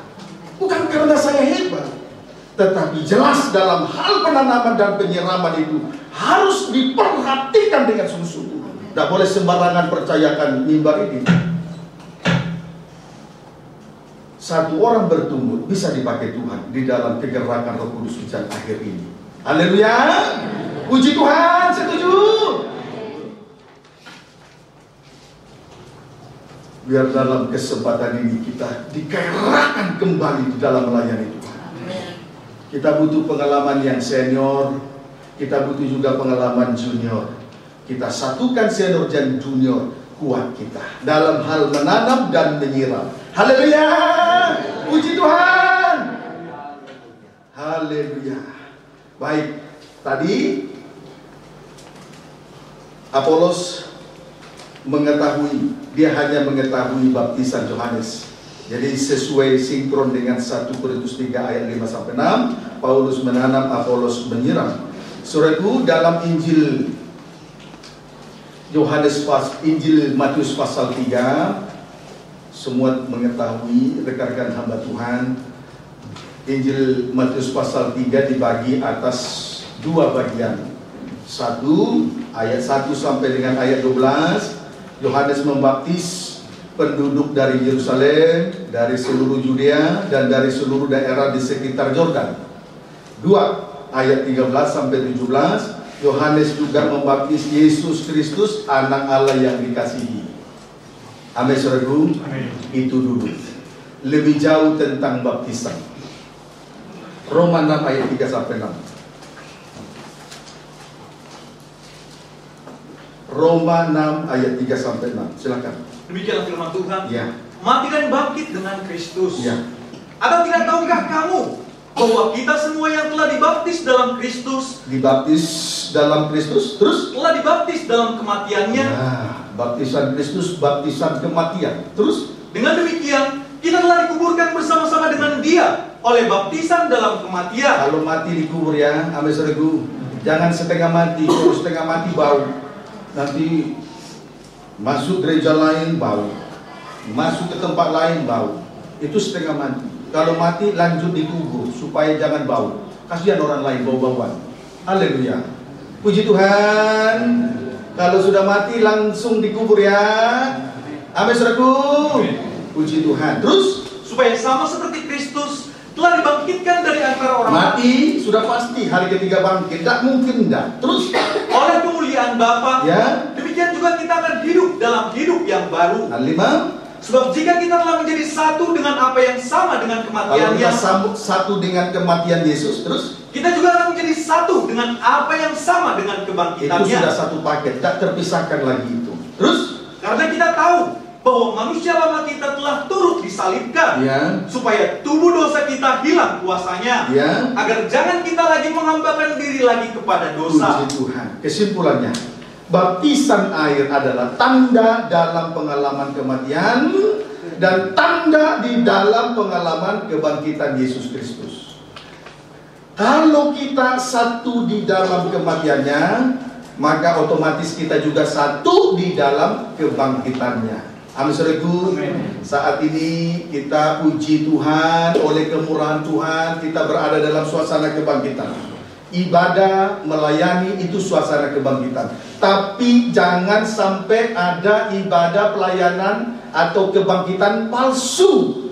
Speaker 1: Bukan karena saya hebat, tetapi jelas dalam hal penanaman dan penyiraman itu harus diperhatikan dengan sungguh-sungguh. Tidak boleh sembarangan percayakan mimbar ini. Satu orang bertumbuh bisa dipakai Tuhan di dalam kegerakan Roh Kudus hujan akhir ini. Haleluya. Puji Tuhan, setuju. Biar dalam kesempatan ini kita dikairahkan kembali di dalam melayani Tuhan. Kita butuh pengalaman yang senior, kita butuh juga pengalaman junior. Kita satukan senior dan junior kuat kita dalam hal menanam dan menyiram. Haleluya. Puji Tuhan. Haleluya. Baik, tadi Apolos mengetahui, dia hanya mengetahui baptisan Yohanes. Jadi sesuai sinkron dengan 1 Korintus 3 ayat 5 sampai 6, Paulus menanam, Apolos menyiram. Saudaraku, dalam Injil Injil Matius pasal 3, semua mengetahui, rekan-rekan hamba Tuhan, Injil Matius pasal 3 dibagi atas dua bagian. 1 ayat 1 sampai dengan ayat 12, Yohanes membaptis penduduk dari Yerusalem, dari seluruh Yudea dan dari seluruh daerah di sekitar Yordan. 2 ayat 13 sampai 17, Yohanes juga membaptis Yesus Kristus, anak Allah yang dikasihi. Amin, saudaraku. Itu dulu. Lebih jauh tentang baptisan. Roma 6 ayat 3 sampai 6. Roma 6 ayat 3 sampai 6. Silakan.
Speaker 2: Demikianlah firman Tuhan.
Speaker 1: Ya.
Speaker 2: Mati dan bangkit dengan Kristus.
Speaker 1: Ya.
Speaker 2: Atau tidak tahukah kamu bahwa kita semua yang telah dibaptis dalam Kristus, terus telah dibaptis dalam kematiannya.
Speaker 1: Nah, baptisan Kristus, baptisan kematian. Terus
Speaker 2: dengan demikian kita telah dikuburkan bersama-sama dengan Dia oleh baptisan dalam kematian.
Speaker 1: Kalau mati dikubur ya, amin saudaraku. Jangan setengah mati. Kalau setengah mati bau, nanti masuk gereja lain bau, masuk ke tempat lain bau. Itu setengah mati. Kalau mati lanjut dikubur supaya jangan bau. Kasihan orang lain bau-bauan. Haleluya. Puji Tuhan. Kalau sudah mati langsung dikubur ya. Amin, saudaraku. Puji Tuhan. Terus
Speaker 2: supaya sama seperti Kristus telah dibangkitkan dari antara orang
Speaker 1: mati, sudah pasti hari ketiga bangkit. Tidak mungkin enggak. Terus
Speaker 2: oleh kemuliaan Bapa,
Speaker 1: ya,
Speaker 2: demikian juga kita akan hidup dalam hidup yang baru.
Speaker 1: Kelima,
Speaker 2: sebab jika kita telah menjadi satu dengan apa yang sama dengan kematiannya,
Speaker 1: kalau kita satu dengan kematian Yesus, terus
Speaker 2: kita juga akan menjadi satu dengan apa yang sama dengan kebangkitannya.
Speaker 1: Itu sudah satu paket, tidak terpisahkan lagi itu. Terus
Speaker 2: karena kita tahu bahwa manusia lama kita telah turut disalibkan,
Speaker 1: ya,
Speaker 2: supaya tubuh dosa kita hilang kuasanya,
Speaker 1: ya,
Speaker 2: agar jangan kita lagi menghambakan diri lagi kepada dosa.
Speaker 1: Puji Tuhan. Kesimpulannya, baptisan air adalah tanda dalam pengalaman kematian dan tanda di dalam pengalaman kebangkitan Yesus Kristus. Kalau kita satu di dalam kematiannya, maka otomatis kita juga satu di dalam kebangkitannya. Amin, saudaraku. Saat ini kita puji Tuhan, oleh kemurahan Tuhan kita berada dalam suasana kebangkitan. Ibadah, melayani itu suasana kebangkitan. Tapi jangan sampai ada ibadah, pelayanan atau kebangkitan palsu.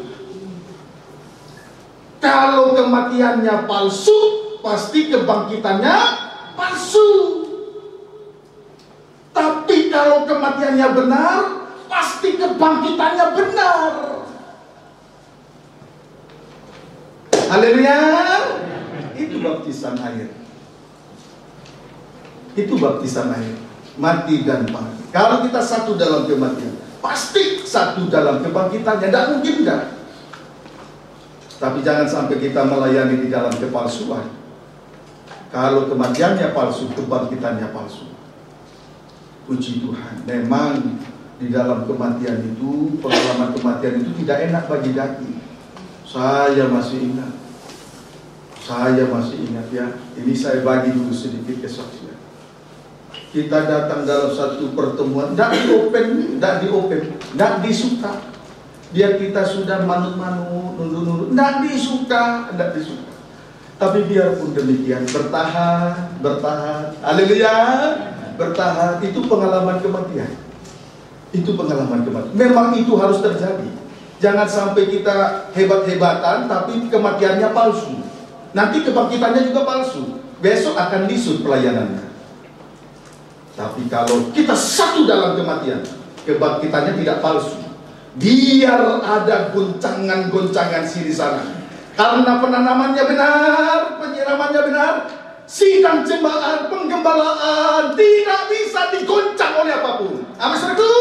Speaker 1: Kalau kematiannya palsu, pasti kebangkitannya palsu. Tapi kalau kematiannya benar, pasti kebangkitannya benar. Haleluya. Itu baptisan air. Itu baptisan air. Mati dan bangkit. Kalau kita satu dalam kematian, pasti satu dalam kebangkitannya. Tidak mungkin enggak. Tapi jangan sampai kita melayani di dalam kepalsuan. Kalau kematiannya palsu, kebangkitannya palsu. Puji Tuhan. Memang di dalam kematian itu, pengalaman kematian itu tidak enak bagi daging. Saya masih ingat ya. Ini saya bagi dulu sedikit kesaksian. Kita datang dalam satu pertemuan, tidak tidak disuka. Biar kita sudah manut-manut, nunduk-nunduk, tidak disuka. Tapi biarpun demikian, bertahan. Haleluya, bertahan. Itu pengalaman kematian. Itu pengalaman kematian. Memang itu harus terjadi. Jangan sampai kita hebat-hebatan tapi kematiannya palsu. Nanti kebangkitannya juga palsu. Besok akan lisut pelayanannya. Tapi kalau kita satu dalam kematian, kebangkitannya tidak palsu. Biar ada goncangan-goncangan sini sana. Karena penanamannya benar, penyiramannya benar, sidang jemaat, penggembalaan tidak bisa digoncang oleh apapun. Amin, saudaraku.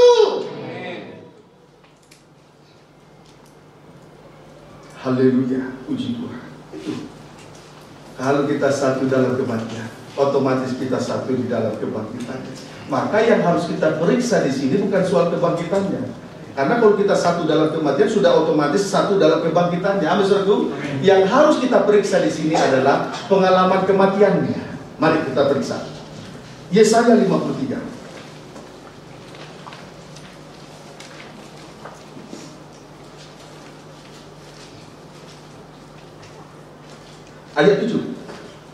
Speaker 1: Haleluya, puji Tuhan. Kalau kita satu dalam kematian, otomatis kita satu di dalam kebangkitan. Maka yang harus kita periksa di sini bukan soal kebangkitannya. Karena kalau kita satu dalam kematian, sudah otomatis satu dalam kebangkitannya. Amin, saudaraku. Yang harus kita periksa di sini adalah pengalaman kematiannya. Mari kita periksa. Yesaya 53. Ayat 7.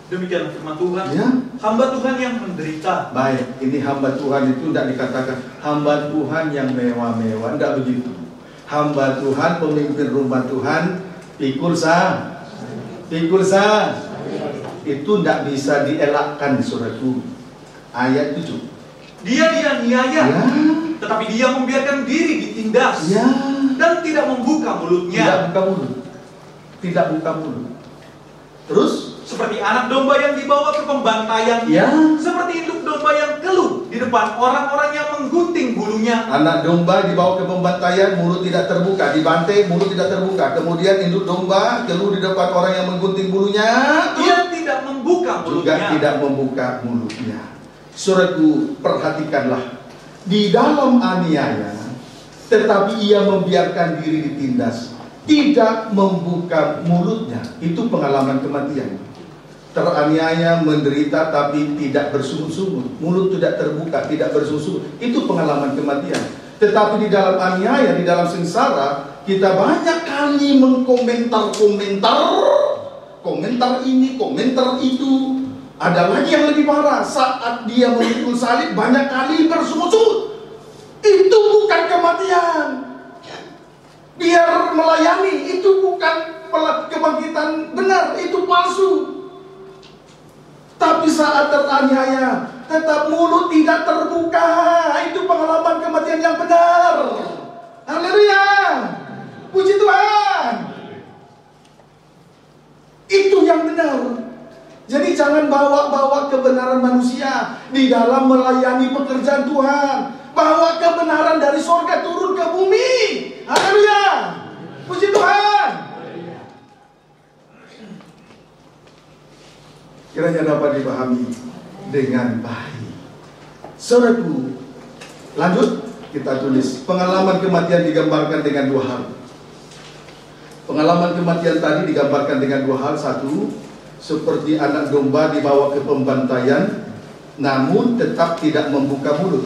Speaker 2: Demikian firman Tuhan,
Speaker 1: ya.
Speaker 2: Hamba Tuhan yang menderita.
Speaker 1: Baik, ini hamba Tuhan itu tidak dikatakan hamba Tuhan yang mewah-mewah, tidak begitu. Hamba Tuhan, pemimpin rumah Tuhan, pikul sah. Itu tidak bisa dielakkan, saudaraku. Ayat 7. Dia
Speaker 2: dianiaya, ya. Tetapi dia membiarkan diri ditindas,
Speaker 1: ya.
Speaker 2: Dan tidak membuka mulutnya.
Speaker 1: Tidak buka mulut. Terus
Speaker 2: seperti anak domba yang dibawa ke pembantaian,
Speaker 1: ya.
Speaker 2: Seperti induk domba yang keluh di depan orang-orang yang menggunting bulunya.
Speaker 1: Anak domba dibawa ke pembantaian, mulut tidak terbuka. Dibantai, mulut tidak terbuka. Kemudian induk domba keluh di depan orang yang menggunting bulunya.
Speaker 2: Dia tidak membuka mulutnya.
Speaker 1: Juga tidak membuka mulutnya. Saudaraku, perhatikanlah. Di dalam aniaya, tetapi ia membiarkan diri ditindas, tidak membuka mulutnya. Itu pengalaman kematian. Teraniaya, menderita, tapi tidak bersungut-sungut. Mulut tidak terbuka, tidak bersungut-sungut. Itu pengalaman kematian. Tetapi di dalam aniaya, di dalam sengsara, kita banyak kali mengkomentar-komentar. Komentar ini, komentar itu. Ada lagi yang lebih parah. Saat dia memikul salib, banyak kali bersungut-sungut. Itu bukan kematian. kematian. Biar melayani, itu bukan kebangkitan benar, itu palsu. Tapi saat teraniaya, tetap mulut tidak terbuka, itu pengalaman kematian yang benar. Haleluya, puji Tuhan. Itu yang benar. Jadi jangan bawa-bawa kebenaran manusia di dalam melayani pekerjaan Tuhan. Bawa kebenaran dari surga turun ke bumi. Haleluya, puji Tuhan. Kiranya dapat dipahami dengan baik. Saudaraku, lanjut kita tulis. Pengalaman kematian digambarkan dengan dua hal. Pengalaman kematian tadi digambarkan dengan dua hal. Satu, seperti anak domba dibawa ke pembantaian, namun tetap tidak membuka mulut.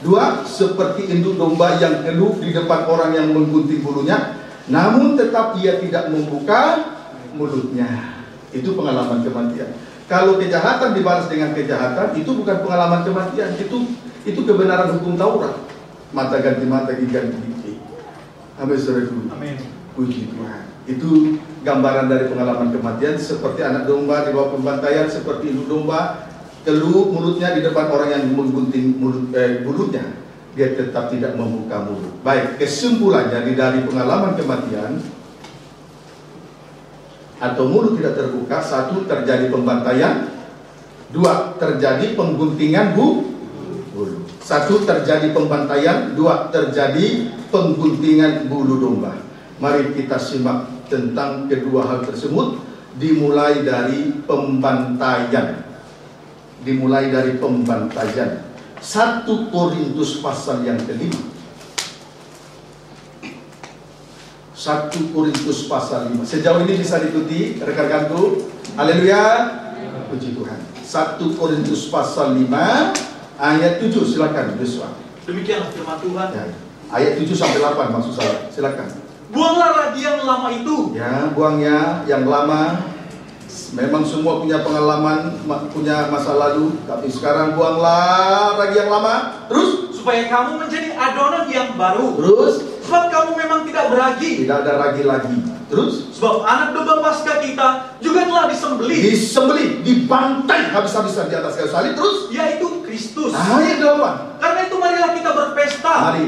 Speaker 1: Dua, seperti induk domba yang keluh di depan orang yang menggunting bulunya, namun tetap dia tidak membuka mulutnya. Itu pengalaman kematian. Kalau kejahatan dibalas dengan kejahatan, itu bukan pengalaman kematian, itu kebenaran hukum Taurat. Mata ganti mata, gigi ganti gigi. Amin, saudaraku. Amin. Puji Tuhan. Itu gambaran dari pengalaman kematian. Seperti anak domba di bawah pembantaian, seperti induk domba keluh mulutnya di depan orang yang menggunting bulunya, dia tetap tidak membuka mulut. Baik, kesimpulannya dari pengalaman kematian atau mulut tidak terbuka, satu, terjadi pembantaian. Dua, terjadi pengguntingan bulu. Satu, terjadi pembantaian. Dua, terjadi pengguntingan bulu domba. Mari kita simak tentang kedua hal tersebut. Dimulai dari pembantaian. 1 Korintus pasal yang kelima. 1 Korintus pasal 5. Sejauh ini bisa diikuti rekan-rekanku. Haleluya, puji Tuhan. 1 Korintus pasal 5 ayat 7. Silakan Yosua.
Speaker 2: Demikianlah firman Tuhan.
Speaker 1: Ya, ayat 7 sampai 8 maksud saya. Silakan.
Speaker 2: Buanglah ragi yang lama itu.
Speaker 1: Ya, buangnya yang lama. Memang semua punya pengalaman, punya masa lalu, tapi sekarang buanglah ragi yang lama. Terus
Speaker 2: supaya kamu menjadi adonan yang baru.
Speaker 1: Terus
Speaker 2: sebab kamu memang tidak beragi.
Speaker 1: Tidak ada ragi lagi. Terus
Speaker 2: sebab anak domba Paskah kita juga telah disembelih.
Speaker 1: Dibantai habis-habisan di atas kayu salib. Terus
Speaker 2: yaitu Kristus.
Speaker 1: Ayat 8.
Speaker 2: Karena itu marilah kita berpesta.
Speaker 1: Mari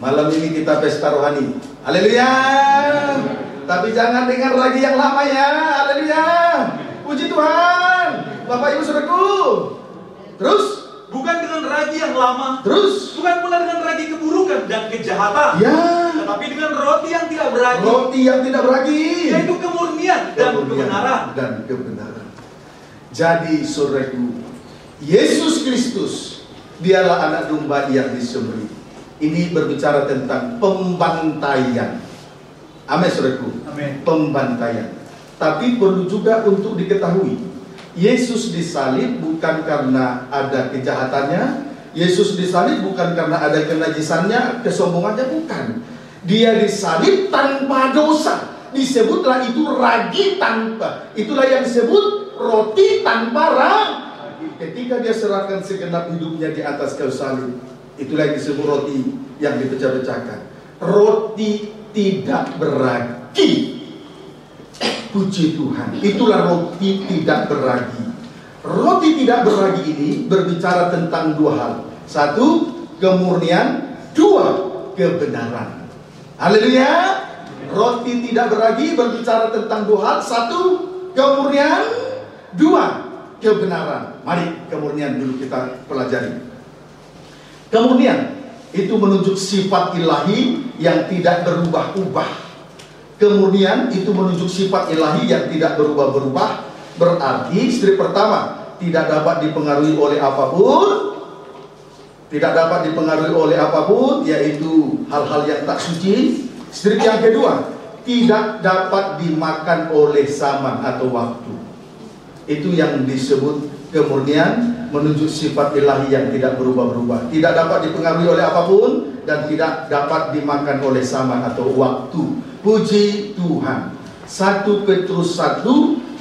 Speaker 1: malam ini kita pesta rohani. Haleluya. Tapi jangan dengar lagi yang lama ya. Haleluya. Puji Tuhan. Bapak Ibu Saudaraku. Terus
Speaker 2: bukan dengan ragi yang lama.
Speaker 1: Terus
Speaker 2: bukan pula dengan ragi keburukan dan kejahatan.
Speaker 1: Ya.
Speaker 2: Tetapi dengan roti yang tidak beragi.
Speaker 1: Roti yang tidak beragi.
Speaker 2: Yaitu kemurnian dan kebenaran.
Speaker 1: Jadi saudaraku, Yesus Kristus dialah anak domba yang disembelih. Ini berbicara tentang pembantaian. Amin, saudaraku.
Speaker 2: Amin.
Speaker 1: Pembantaian. Tapi perlu juga untuk diketahui, Yesus disalib bukan karena ada kejahatannya. Yesus disalib bukan karena ada kenajisannya, kesombongannya, bukan. Dia disalib tanpa dosa. Disebutlah itu ragi tanpa. Itulah yang disebut roti tanpa ragi. Ketika dia serahkan segenap hidupnya di atas kayu salib, itulah yang disebut roti yang dipecah-pecahkan. Roti tidak beragi. Puji Tuhan. Itulah roti tidak beragi. Roti tidak beragi ini berbicara tentang dua hal. Satu, kemurnian. Dua, kebenaran. Haleluya. Roti tidak beragi berbicara tentang dua hal. Satu, kemurnian. Dua, kebenaran. Mari kemurnian dulu kita pelajari. Kemurnian itu menunjuk sifat ilahi yang tidak berubah-ubah. Kemurnian itu menunjuk sifat ilahi yang tidak berubah-berubah. Berarti strip pertama, tidak dapat dipengaruhi oleh apapun. Tidak dapat dipengaruhi oleh apapun, yaitu hal-hal yang tak suci. Strip yang kedua, tidak dapat dimakan oleh zaman atau waktu. Itu yang disebut kemurnian, menunjuk sifat ilahi yang tidak berubah-berubah. Tidak dapat dipengaruhi oleh apapun dan tidak dapat dimakan oleh zaman atau waktu. Puji Tuhan. 1 Petrus 1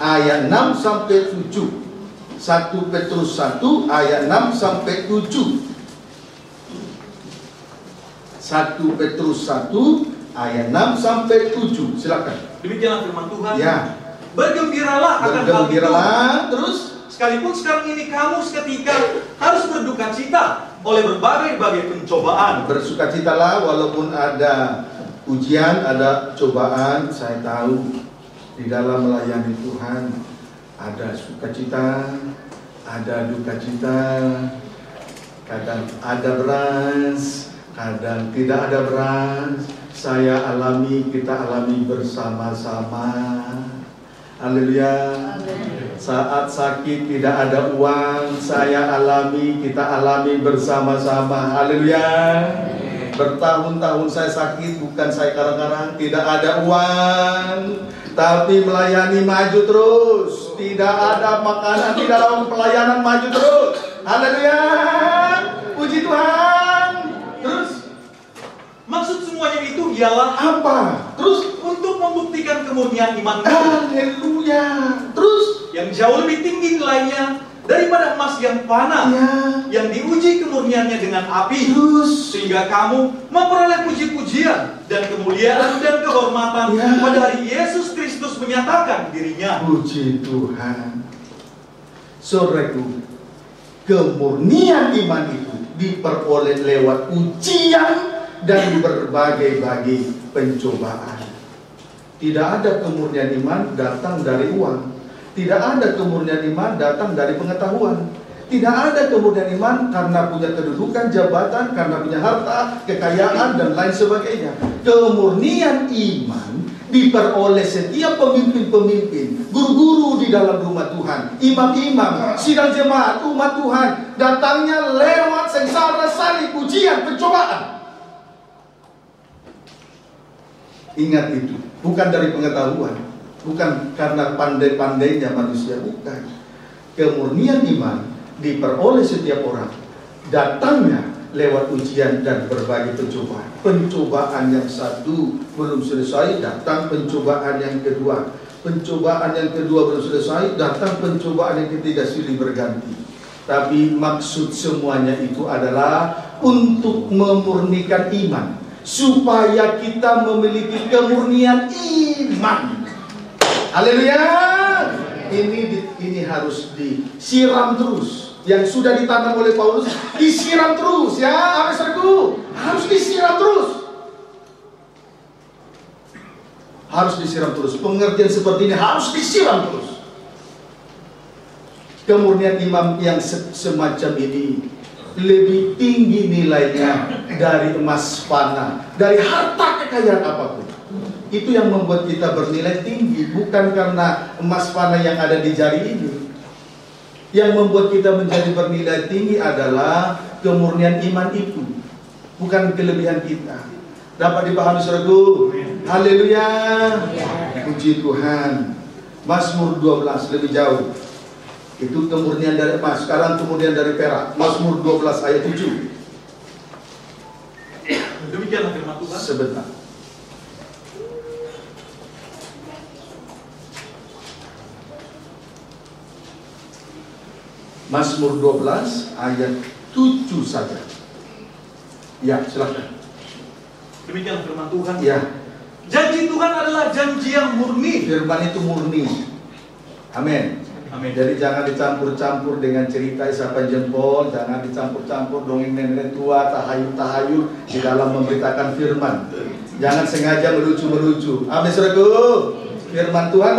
Speaker 1: ayat 6 sampai 7. 1 Petrus 1 ayat 6 sampai 7. 1 1 Petrus 1 ayat 6 sampai 7. Silakan.
Speaker 2: Demikianlah firman Tuhan.
Speaker 1: Ya.
Speaker 2: Bergembiralah akan hal itu.
Speaker 1: Bergembiralah, terus
Speaker 2: Sekalipun sekarang ini kamu seketika harus berduka cita oleh berbagai-bagai pencobaan.
Speaker 1: Bersukacitalah walaupun ada ujian, ada cobaan. Saya tahu di dalam melayani Tuhan ada sukacita, ada duka cita. Kadang ada beras, kadang tidak ada beras. Saya alami, kita alami bersama-sama. Haleluya. Saat sakit tidak ada uang, saya alami, kita alami bersama-sama. Haleluya. Bertahun-tahun saya sakit, bukan saya karang-karang, tidak ada uang, tapi melayani maju terus. Tidak ada makanan di dalam pelayanan, maju terus. Haleluya. Puji Tuhan. Terus
Speaker 2: maksud semuanya itu ialah
Speaker 1: apa? Terus
Speaker 2: untuk membuktikan kemurnian iman.
Speaker 1: Haleluya. Terus
Speaker 2: yang jauh lebih tinggi nilainya daripada emas yang fana, yang diuji kemurniannya dengan api, sehingga kamu memperoleh puji-pujian dan kemuliaan dan kehormatan pada hari Yesus Kristus menyatakan dirinya.
Speaker 1: Puji Tuhan. Saudaraku, kemurnian iman itu diperoleh lewat ujian dan berbagai-bagai pencobaan. Tidak ada kemurnian iman datang dari uang. Tidak ada kemurnian iman datang dari pengetahuan. Tidak ada kemurnian iman karena punya kedudukan, jabatan, karena punya harta, kekayaan, dan lain sebagainya. Kemurnian iman diperoleh setiap pemimpin-pemimpin, guru-guru di dalam rumah Tuhan, imam-imam, sidang jemaat, umat Tuhan, datangnya lewat sengsara, salib, ujian, pencobaan. Ingat itu, bukan dari pengetahuan, bukan karena pandai-pandainya manusia, bukan. Kemurnian iman diperoleh setiap orang, datangnya lewat ujian dan berbagai pencobaan. Pencobaan yang satu belum selesai, datang pencobaan yang kedua. Pencobaan yang kedua belum selesai, datang pencobaan yang ketiga, silih berganti. Tapi maksud semuanya itu adalah untuk memurnikan iman, supaya kita memiliki kemurnian iman. Haleluya. Ini harus disiram terus. Yang sudah ditanam oleh Paulus disiram terus, ya, saudaraku. Harus disiram terus. Harus disiram terus. Pengertian seperti ini harus disiram terus. Kemurnian iman yang semacam ini lebih tinggi nilainya dari emas fana, dari harta kekayaan apapun. Itu yang membuat kita bernilai tinggi, bukan karena emas fana yang ada di jari ini. Yang membuat kita menjadi bernilai tinggi adalah kemurnian iman itu, bukan kelebihan kita. Dapat dipahami, saudaraku? Haleluya. Puji Tuhan. Mazmur 12 lebih jauh. Itu kemurnian dari emas. Sekarang kemurnian dari perak. Mazmur 12 ayat 7.
Speaker 2: Demikianlah firman Tuhan.
Speaker 1: Sebentar. Mazmur 12 ayat 7 saja. Ya, silakan.
Speaker 2: Demikianlah firman Tuhan.
Speaker 1: Ya.
Speaker 2: Janji Tuhan adalah janji yang murni.
Speaker 1: Firman itu murni. Amin.
Speaker 2: Amin.
Speaker 1: Jadi jangan dicampur-campur dengan cerita isapan jempol, jangan dicampur-campur dongeng nenek tua, tahayul-tahayul di dalam memberitakan firman. Jangan sengaja melucu-melucu. Amin, saudaraku. Firman Tuhan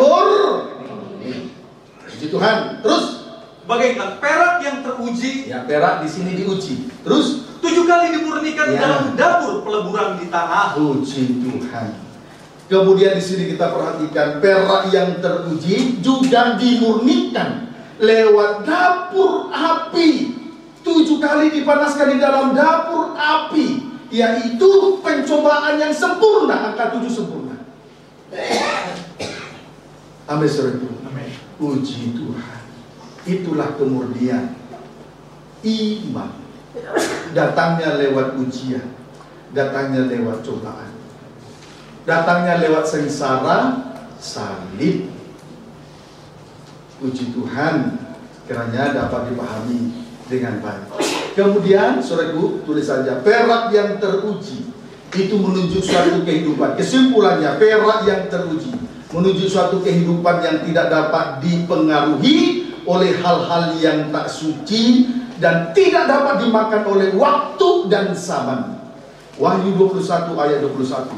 Speaker 1: puji Tuhan. Terus
Speaker 2: bagaikan perak yang teruji.
Speaker 1: Ya, perak di sini diuji. Terus
Speaker 2: 7 kali dimurnikan dalam dapur peleburan di tanah.
Speaker 1: Puji Tuhan. Kemudian di sini kita perhatikan perak yang teruji juga dimurnikan lewat dapur api. 7 kali dipanaskan di dalam dapur api, yaitu pencobaan yang sempurna, angka 7 sempurna. Amin, saudara. Puji Tuhan. Itulah kemurnian iman. Datangnya lewat ujian, datangnya lewat cobaan, datangnya lewat sengsara, salib. Puji Tuhan, kiranya dapat dipahami dengan baik. Kemudian, saudaraku, tulis saja perak yang teruji. itu menuju suatu kehidupan. Kesimpulannya, perak yang teruji menuju suatu kehidupan yang tidak dapat dipengaruhi oleh hal-hal yang tak suci dan tidak dapat dimakan oleh waktu dan zaman. Wahyu 21 ayat 21.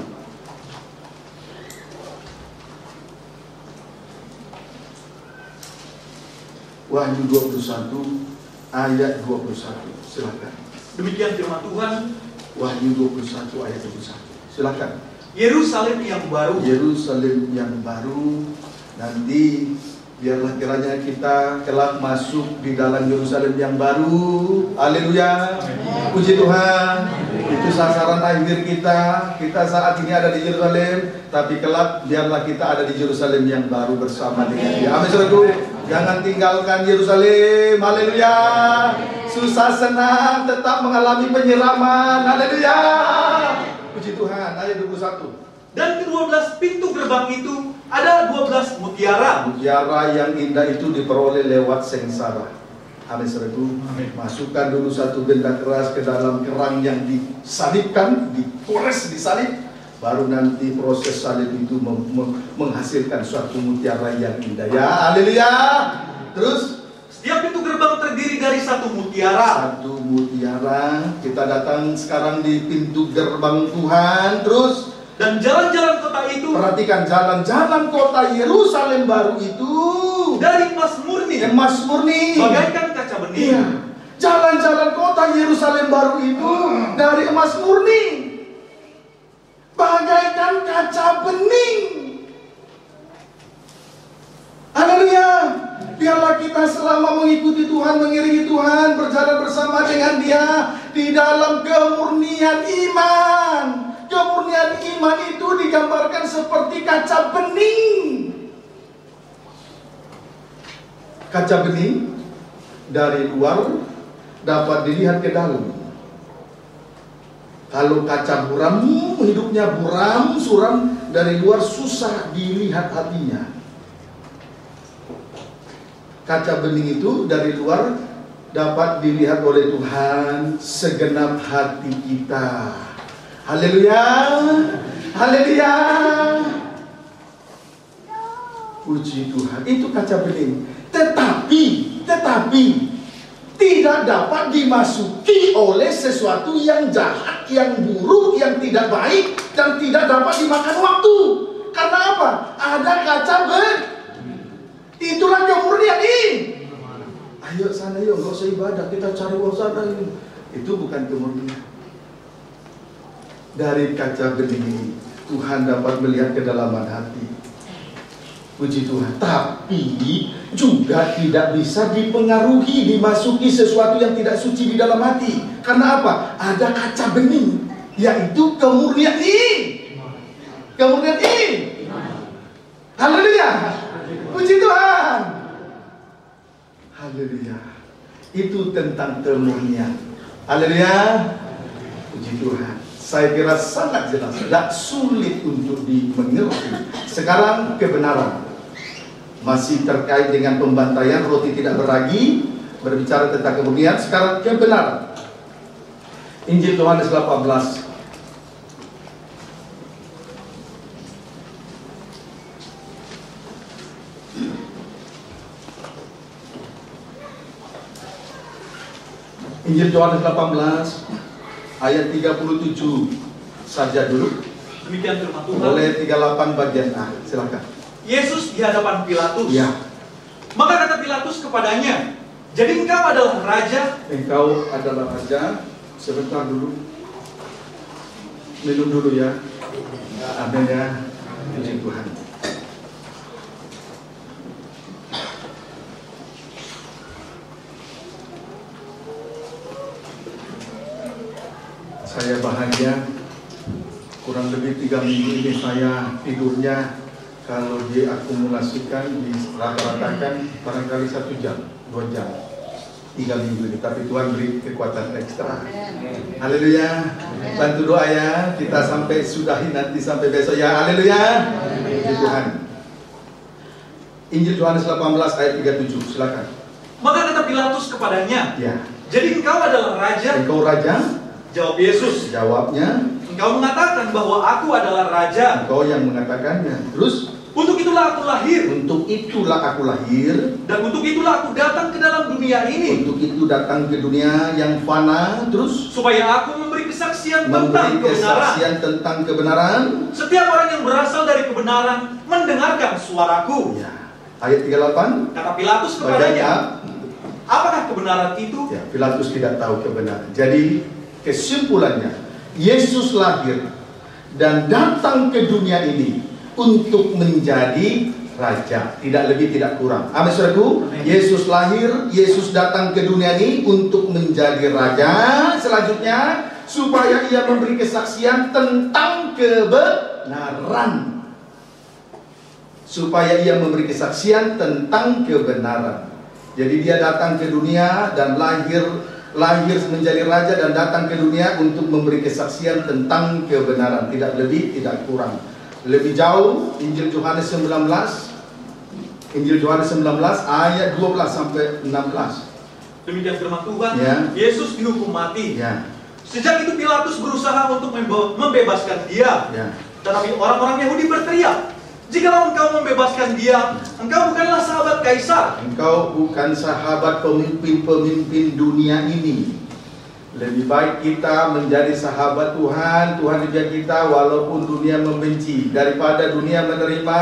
Speaker 1: Wahyu 21 ayat 21. Silakan.
Speaker 2: Demikian firman Tuhan.
Speaker 1: Wahyu 21 ayat 21. Silakan.
Speaker 2: Yerusalem yang baru.
Speaker 1: Yerusalem yang baru. Nanti biarlah kiranya kita kelak masuk di dalam Yerusalem yang baru. Haleluya. Puji Tuhan. Itu sasaran akhir kita. Kita saat ini ada di Yerusalem, tapi kelak biarlah kita ada di Yerusalem yang baru bersama dengan Dia. Amin, saudaraku. Jangan tinggalkan Yerusalem. Haleluya. Susah senang tetap mengalami penyiraman. Haleluya. Puji Tuhan. Ayat 21.
Speaker 2: Dan ke-12 pintu gerbang itu ada 12 mutiara.
Speaker 1: Mutiara yang indah itu diperoleh lewat sengsara. Amin, saudaraku. Masukkan dulu satu benda keras ke dalam kerang yang disalibkan, dipores, disalib. Baru nanti proses salib itu menghasilkan suatu mutiara yang indah. Ya, haleluya. Terus
Speaker 2: setiap pintu gerbang terdiri dari satu mutiara.
Speaker 1: Satu mutiara. Kita datang sekarang di pintu gerbang Tuhan. Terus
Speaker 2: dan jalan-jalan kota itu,
Speaker 1: perhatikan, jalan-jalan kota Yerusalem baru itu
Speaker 2: dari emas murni.
Speaker 1: Emas murni,
Speaker 2: bagaikan kaca bening.
Speaker 1: Iya. Jalan-jalan kota Yerusalem baru itu dari emas murni, bagaikan kaca bening. Haleluya. Biarlah kita selama mengikuti Tuhan, mengiringi Tuhan, berjalan bersama dengan Dia di dalam kemurnian iman. Kemurnian iman itu digambarkan seperti kaca bening. Kaca bening dari luar dapat dilihat ke dalam. Kalau kaca buram, hidupnya buram, suram, dari luar susah dilihat hatinya. Kaca bening itu dari luar dapat dilihat oleh Tuhan segenap hati kita. Haleluya. Haleluya. Puji Tuhan. Itu kaca bening. Tetapi tidak dapat dimasuki oleh sesuatu yang jahat, yang buruk, yang tidak baik, dan tidak dapat dimakan waktu. Karena apa? Ada kaca bening. Itulah kemurnian ini. Ayo sana yuk, gak usah ibadah, kita cari uang sana ini. Itu bukan kemurnian. Dari kaca bening ini Tuhan dapat melihat kedalaman hati. Puji Tuhan. Tapi juga tidak bisa dipengaruhi, dimasuki sesuatu yang tidak suci di dalam hati. Karena apa? Ada kaca bening, yaitu kemurnian ini. Kemurnian ini. Haleluya. Puji Tuhan. Haleluya. Itu tentang kemurnian. Haleluya. Puji Tuhan. Saya kira sangat jelas, tidak sulit untuk dimengerti. Sekarang kebenaran masih terkait dengan pembantaian roti tidak beragi, berbicara tentang kemurnian. Sekarang kebenaran. Injil Yohanes 18. Injil Yohanes 18 ayat 37 saja dulu.
Speaker 2: Demikian firman Tuhan.
Speaker 1: Boleh 38 bagian A, silakan.
Speaker 2: Yesus di hadapan Pilatus.
Speaker 1: Ya.
Speaker 2: Maka kata Pilatus kepadanya, jadi engkau adalah raja?
Speaker 1: Engkau adalah raja. Sebentar dulu. Minum dulu ya. Amin ya. Puji Tuhan. Saya bahagia, kurang lebih 3 minggu ini saya tidurnya kalau diakumulasikan, dirata-ratakan barangkali 1 jam, 2 jam, 3 minggu ini. Tapi Tuhan beri kekuatan ekstra. Haleluya. Bantu doa ya, kita sampai sudahi nanti sampai besok ya. Haleluya. Puji Tuhan. Injil Yohanes 18 ayat 37, silakan.
Speaker 2: Maka kata Pilatus kepadanya,
Speaker 1: ya.
Speaker 2: Jadi engkau adalah raja?
Speaker 1: Engkau raja?
Speaker 2: Jawab Yesus.
Speaker 1: Jawabnya,
Speaker 2: Engkau mengatakan bahwa aku adalah raja.
Speaker 1: Engkau yang mengatakannya. Terus?
Speaker 2: Untuk itulah aku lahir.
Speaker 1: Untuk itulah aku lahir.
Speaker 2: Dan untuk itulah aku datang ke dalam dunia ini.
Speaker 1: Untuk itu datang ke dunia yang fana. Terus?
Speaker 2: Supaya aku memberi kesaksian tentang kebenaran. Setiap orang yang berasal dari kebenaran mendengarkan suaraku.
Speaker 1: Ya. Ayat 38.
Speaker 2: Kata Pilatus kepadanya, apakah kebenaran itu?
Speaker 1: Ya, Pilatus tidak tahu kebenaran. Jadi kesimpulannya, Yesus lahir dan datang ke dunia ini untuk menjadi raja, tidak lebih tidak kurang. Amin, saudaraku. Yesus lahir, Yesus datang ke dunia ini untuk menjadi raja. Selanjutnya, supaya ia memberi kesaksian tentang kebenaran. Supaya ia memberi kesaksian tentang kebenaran. Jadi dia datang ke dunia dan lahir menjadi raja dan datang ke dunia untuk memberi kesaksian tentang kebenaran, tidak lebih tidak kurang. Lebih jauh, Injil Yohanes 19 ayat 12 sampai 16.
Speaker 2: Demikian firman Tuhan.
Speaker 1: Ya.
Speaker 2: Yesus dihukum mati.
Speaker 1: Ya.
Speaker 2: Sejak itu Pilatus berusaha untuk membebaskan dia.
Speaker 1: Ya.
Speaker 2: Tetapi orang-orang Yahudi berteriak, jikalau engkau membebaskan dia, engkau bukanlah sahabat Kaisar.
Speaker 1: Engkau bukan sahabat pemimpin-pemimpin dunia ini. Lebih baik kita menjadi sahabat Tuhan, Tuhan juga kita walaupun dunia membenci, daripada dunia menerima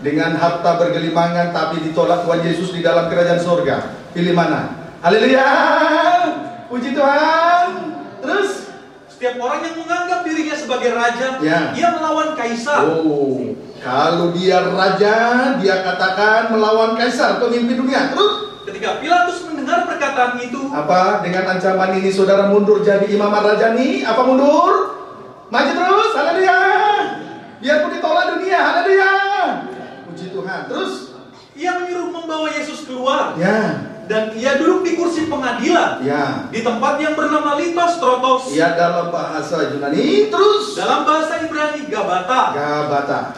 Speaker 1: dengan harta bergelimangan tapi ditolak Tuhan Yesus di dalam kerajaan surga. Pilih mana? Haleluya! Puji Tuhan. Terus
Speaker 2: setiap orang yang menganggap dirinya sebagai raja,
Speaker 1: ya,
Speaker 2: ia melawan Kaisar.
Speaker 1: Oh, kalau dia raja, dia katakan melawan Kaisar, pemimpin dunia. Terus
Speaker 2: ketika Pilatus mendengar perkataan itu,
Speaker 1: apa? Dengan ancaman ini saudara mundur jadi imam rajani? Apa mundur? Maju terus, haleluya. Biarpun ditolak dunia, haleluya. Puji Tuhan. Terus
Speaker 2: ia menyuruh membawa Yesus keluar.
Speaker 1: Ya.
Speaker 2: Dan ia duduk di kursi pengadilan.
Speaker 1: Ya.
Speaker 2: Di tempat yang bernama Litos Trotos.
Speaker 1: Ya, dalam bahasa Yunani. Terus
Speaker 2: dalam bahasa Ibrani Gabata.
Speaker 1: Gabata.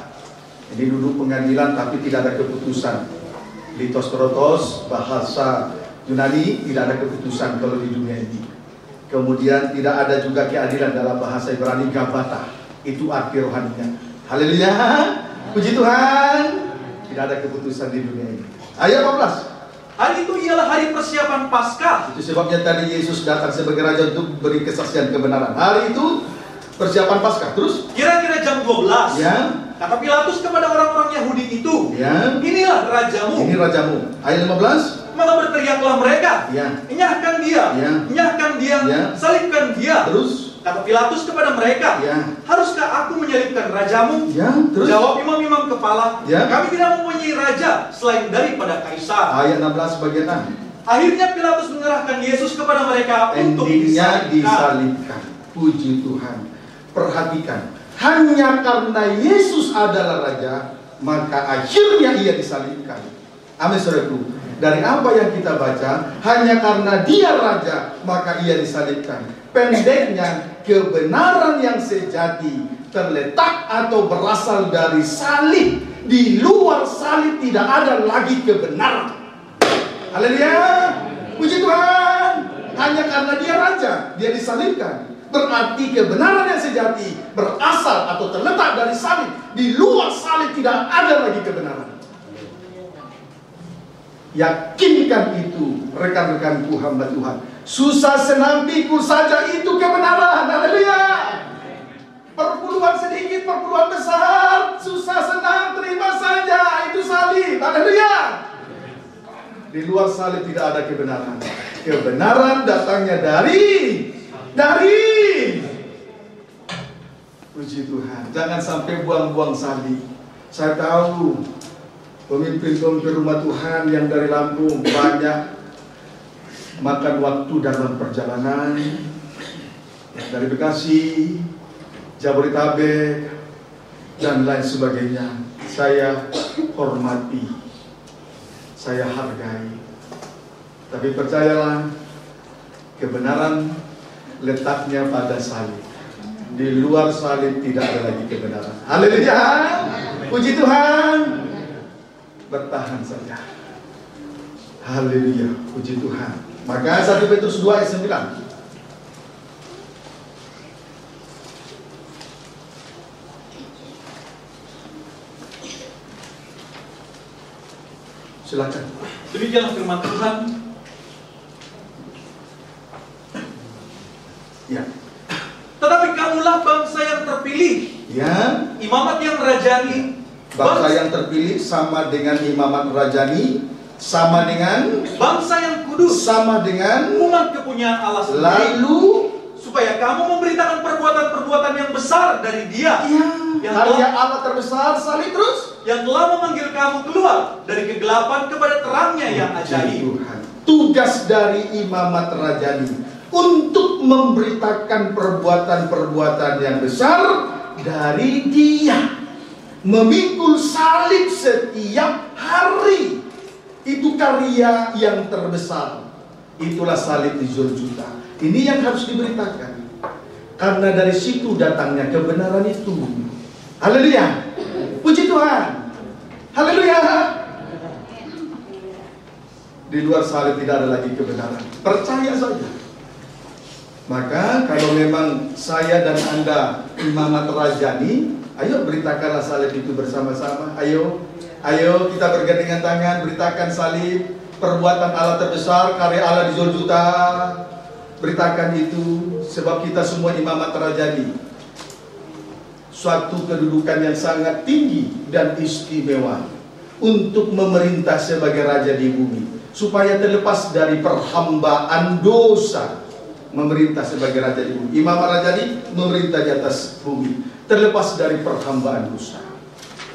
Speaker 1: Ini duduk pengadilan tapi tidak ada keputusan. Litos Trotos, bahasa Yunani, tidak ada keputusan kalau di dunia ini. Kemudian tidak ada juga keadilan dalam bahasa Ibrani Gabata. Itu arti rohaninya. Haleluya. Puji Tuhan. Tidak ada keputusan di dunia ini. Ayat 14.
Speaker 2: Hari itu ialah hari persiapan Paskah.
Speaker 1: Itu sebabnya tadi Yesus datang sebagai raja untuk beri kesaksian kebenaran. Hari itu persiapan Paskah. Terus
Speaker 2: kira-kira jam 12.
Speaker 1: Ya.
Speaker 2: Kata Pilatus kepada orang-orang Yahudi itu,
Speaker 1: ya,
Speaker 2: inilah rajamu.
Speaker 1: Ini rajamu. Ayat 15.
Speaker 2: Maka berteriaklah mereka,
Speaker 1: ya,
Speaker 2: enyahkan dia,
Speaker 1: ya,
Speaker 2: enyahkan dia,
Speaker 1: ya,
Speaker 2: salibkan dia.
Speaker 1: Terus
Speaker 2: kata Pilatus kepada mereka,
Speaker 1: ya,
Speaker 2: haruskah aku menyalibkan rajamu?
Speaker 1: Ya. Terus
Speaker 2: jawab imam-imam kepala,
Speaker 1: ya,
Speaker 2: kami tidak mempunyai raja selain daripada Kaisar.
Speaker 1: Ayat 16 bagian 6.
Speaker 2: Akhirnya Pilatus menyerahkan Yesus kepada mereka untuk
Speaker 1: disalibkan. Puji Tuhan. Perhatikan, hanya karena Yesus adalah raja, maka akhirnya ia disalibkan. Amin, saudaraku. Dari apa yang kita baca, hanya karena dia raja, maka ia disalibkan. Pendeknya, kebenaran yang sejati terletak atau berasal dari salib. Di luar salib tidak ada lagi kebenaran. Haleluya. Puji Tuhan. Hanya karena dia raja, dia disalibkan. Berarti kebenaran yang sejati berasal atau terletak dari salib. Di luar salib tidak ada lagi kebenaran. Yakinkan itu, rekan-rekanku hamba Tuhan. Susah senang pikul saja itu kebenaran. Haleluya. Perpuluhan sedikit, perpuluhan besar, susah senang terima saja, itu salib. Haleluya. Di luar salib tidak ada kebenaran. Kebenaran datangnya dari puji Tuhan. Jangan sampai buang-buang salib. Saya tahu pemimpin-pemimpin rumah Tuhan yang dari Lampung banyak makan waktu dalam perjalanan dari Bekasi, Jabodetabek, dan lain sebagainya. Saya hormati, saya hargai. Tapi percayalah, kebenaran letaknya pada salib. Di luar salib tidak ada lagi kebenaran. Haleluya. Puji Tuhan. Bertahan saja. Haleluya. Puji Tuhan. Maka 1 Petrus 2 ayat 9. Silakan.
Speaker 2: Demikianlah firman Tuhan.
Speaker 1: Ya.
Speaker 2: Tetapi kamulah bangsa yang terpilih.
Speaker 1: Ya.
Speaker 2: Imamat yang rajani.
Speaker 1: Bangsa yang terpilih sama dengan imamat rajani, sama dengan
Speaker 2: bangsa yang kudus,
Speaker 1: sama dengan
Speaker 2: umat kepunyaan Allah sendiri.
Speaker 1: Lalu
Speaker 2: supaya kamu memberitakan perbuatan-perbuatan yang besar dari Dia.
Speaker 1: Yang karya Allah terbesar, salib terus.
Speaker 2: Yang telah memanggil kamu keluar dari kegelapan kepada terangnya yang ajaib.
Speaker 1: Tugas dari imamat rajani untuk memberitakan perbuatan-perbuatan yang besar dari Dia. Memikul salib setiap hari. Itu karya yang terbesar. Itulah salib di Golgota. Ini yang harus diberitakan. Karena dari situ datangnya kebenaran itu. Haleluya. Puji Tuhan. Haleluya. Di luar salib tidak ada lagi kebenaran. Percaya saja. Maka kalau memang saya dan Anda imamat rajani, ayo beritakanlah salib itu bersama-sama. Ayo kita bergandengan tangan, beritakan salib, perbuatan Allah terbesar, karya Allah di Golgota. Beritakan itu, sebab kita semua imamat rajani. Suatu kedudukan yang sangat tinggi dan istimewa untuk memerintah sebagai raja di bumi, supaya terlepas dari perhambaan dosa. Memerintah sebagai raja di bumi. Imamat rajani memerintah di atas bumi, terlepas dari perhambaan dosa.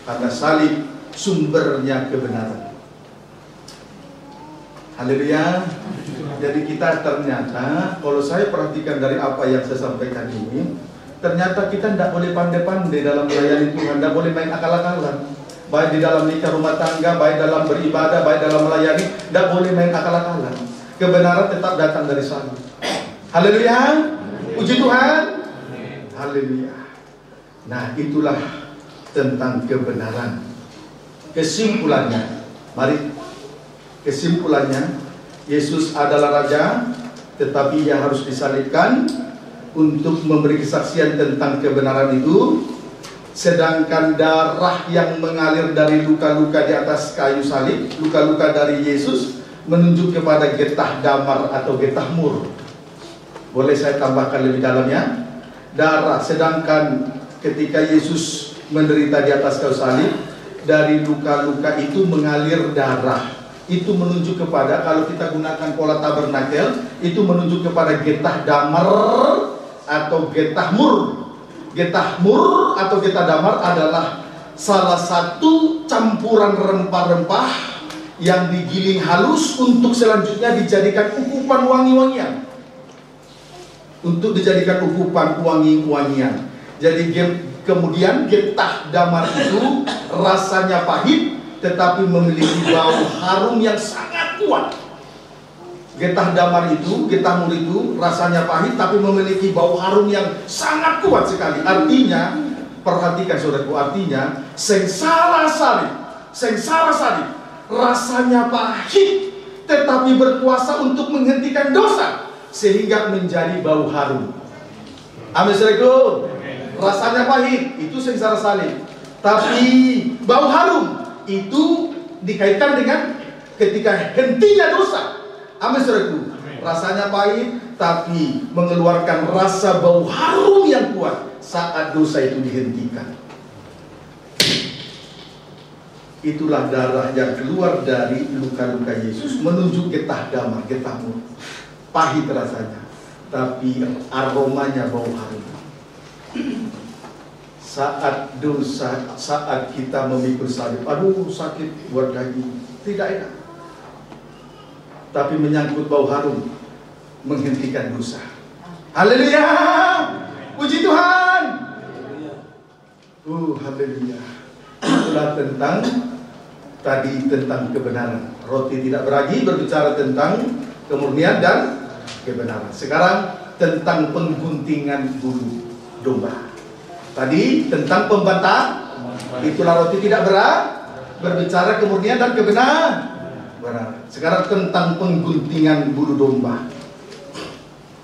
Speaker 1: Karena salib sumbernya kebenaran. Haleluya. Jadi kita ternyata, kalau saya perhatikan dari apa yang saya sampaikan ini, ternyata kita tidak boleh pandai-pandai dalam melayani Tuhan, tidak boleh main akal-akalan. Baik di dalam nikah rumah tangga, baik dalam beribadah, baik dalam melayani, tidak boleh main akal-akalan. Kebenaran tetap datang dari salib. Haleluya. Puji Tuhan. Haleluya. Nah, itulah tentang kebenaran. Kesimpulannya, mari. Kesimpulannya, Yesus adalah Raja, tetapi Ia harus disalibkan untuk memberi kesaksian tentang kebenaran itu. Sedangkan darah yang mengalir dari luka-luka di atas kayu salib, luka-luka dari Yesus, menunjuk kepada getah damar atau getah mur. Boleh saya tambahkan lebih dalamnya? Darah, sedangkan ketika Yesus menderita di atas kayu salib, dari luka-luka itu mengalir darah. Itu menunjuk kepada, kalau kita gunakan pola tabernakel, itu menunjuk kepada getah damar atau getah mur. Getah mur atau getah damar adalah salah satu campuran rempah-rempah yang digiling halus untuk selanjutnya dijadikan ukupan wangi-wangian. Untuk dijadikan ukupan wangi-wangian. Jadi kemudian getah damar itu rasanya pahit, tetapi memiliki bau harum yang sangat kuat. Getah damar itu, getah mur itu rasanya pahit, tapi memiliki bau harum yang sangat kuat sekali. Artinya, perhatikan saudaraku, artinya sengsara salib rasanya pahit, tetapi berkuasa untuk menghentikan dosa sehingga menjadi bau harum. Amin, saudaraku. Rasanya pahit, itu sengsara salib, tapi bau harum itu dikaitkan dengan ketika hentinya dosa. Amin, saudaraku. Rasanya pahit, tapi mengeluarkan rasa bau harum yang kuat saat dosa itu dihentikan. Itulah darah yang keluar dari luka-luka Yesus, menunjuk getah damar, getah mur. Pahit rasanya, tapi aromanya bau harum. Saat dosa, saat kita memikul salib, aduh sakit buat daging, tidak enak. Tapi menyangkut bau harum, menghentikan dosa. Haleluya, puji Tuhan. Haleluya. Itulah tentang kebenaran. Roti tidak beragi berbicara tentang kemurnian dan kebenaran. Sekarang tentang pengguntingan bulu domba. Tadi tentang pembantah, itulah roti tidak berbicara kemurnian dan kebenaran. Sekarang tentang pengguntingan bulu domba.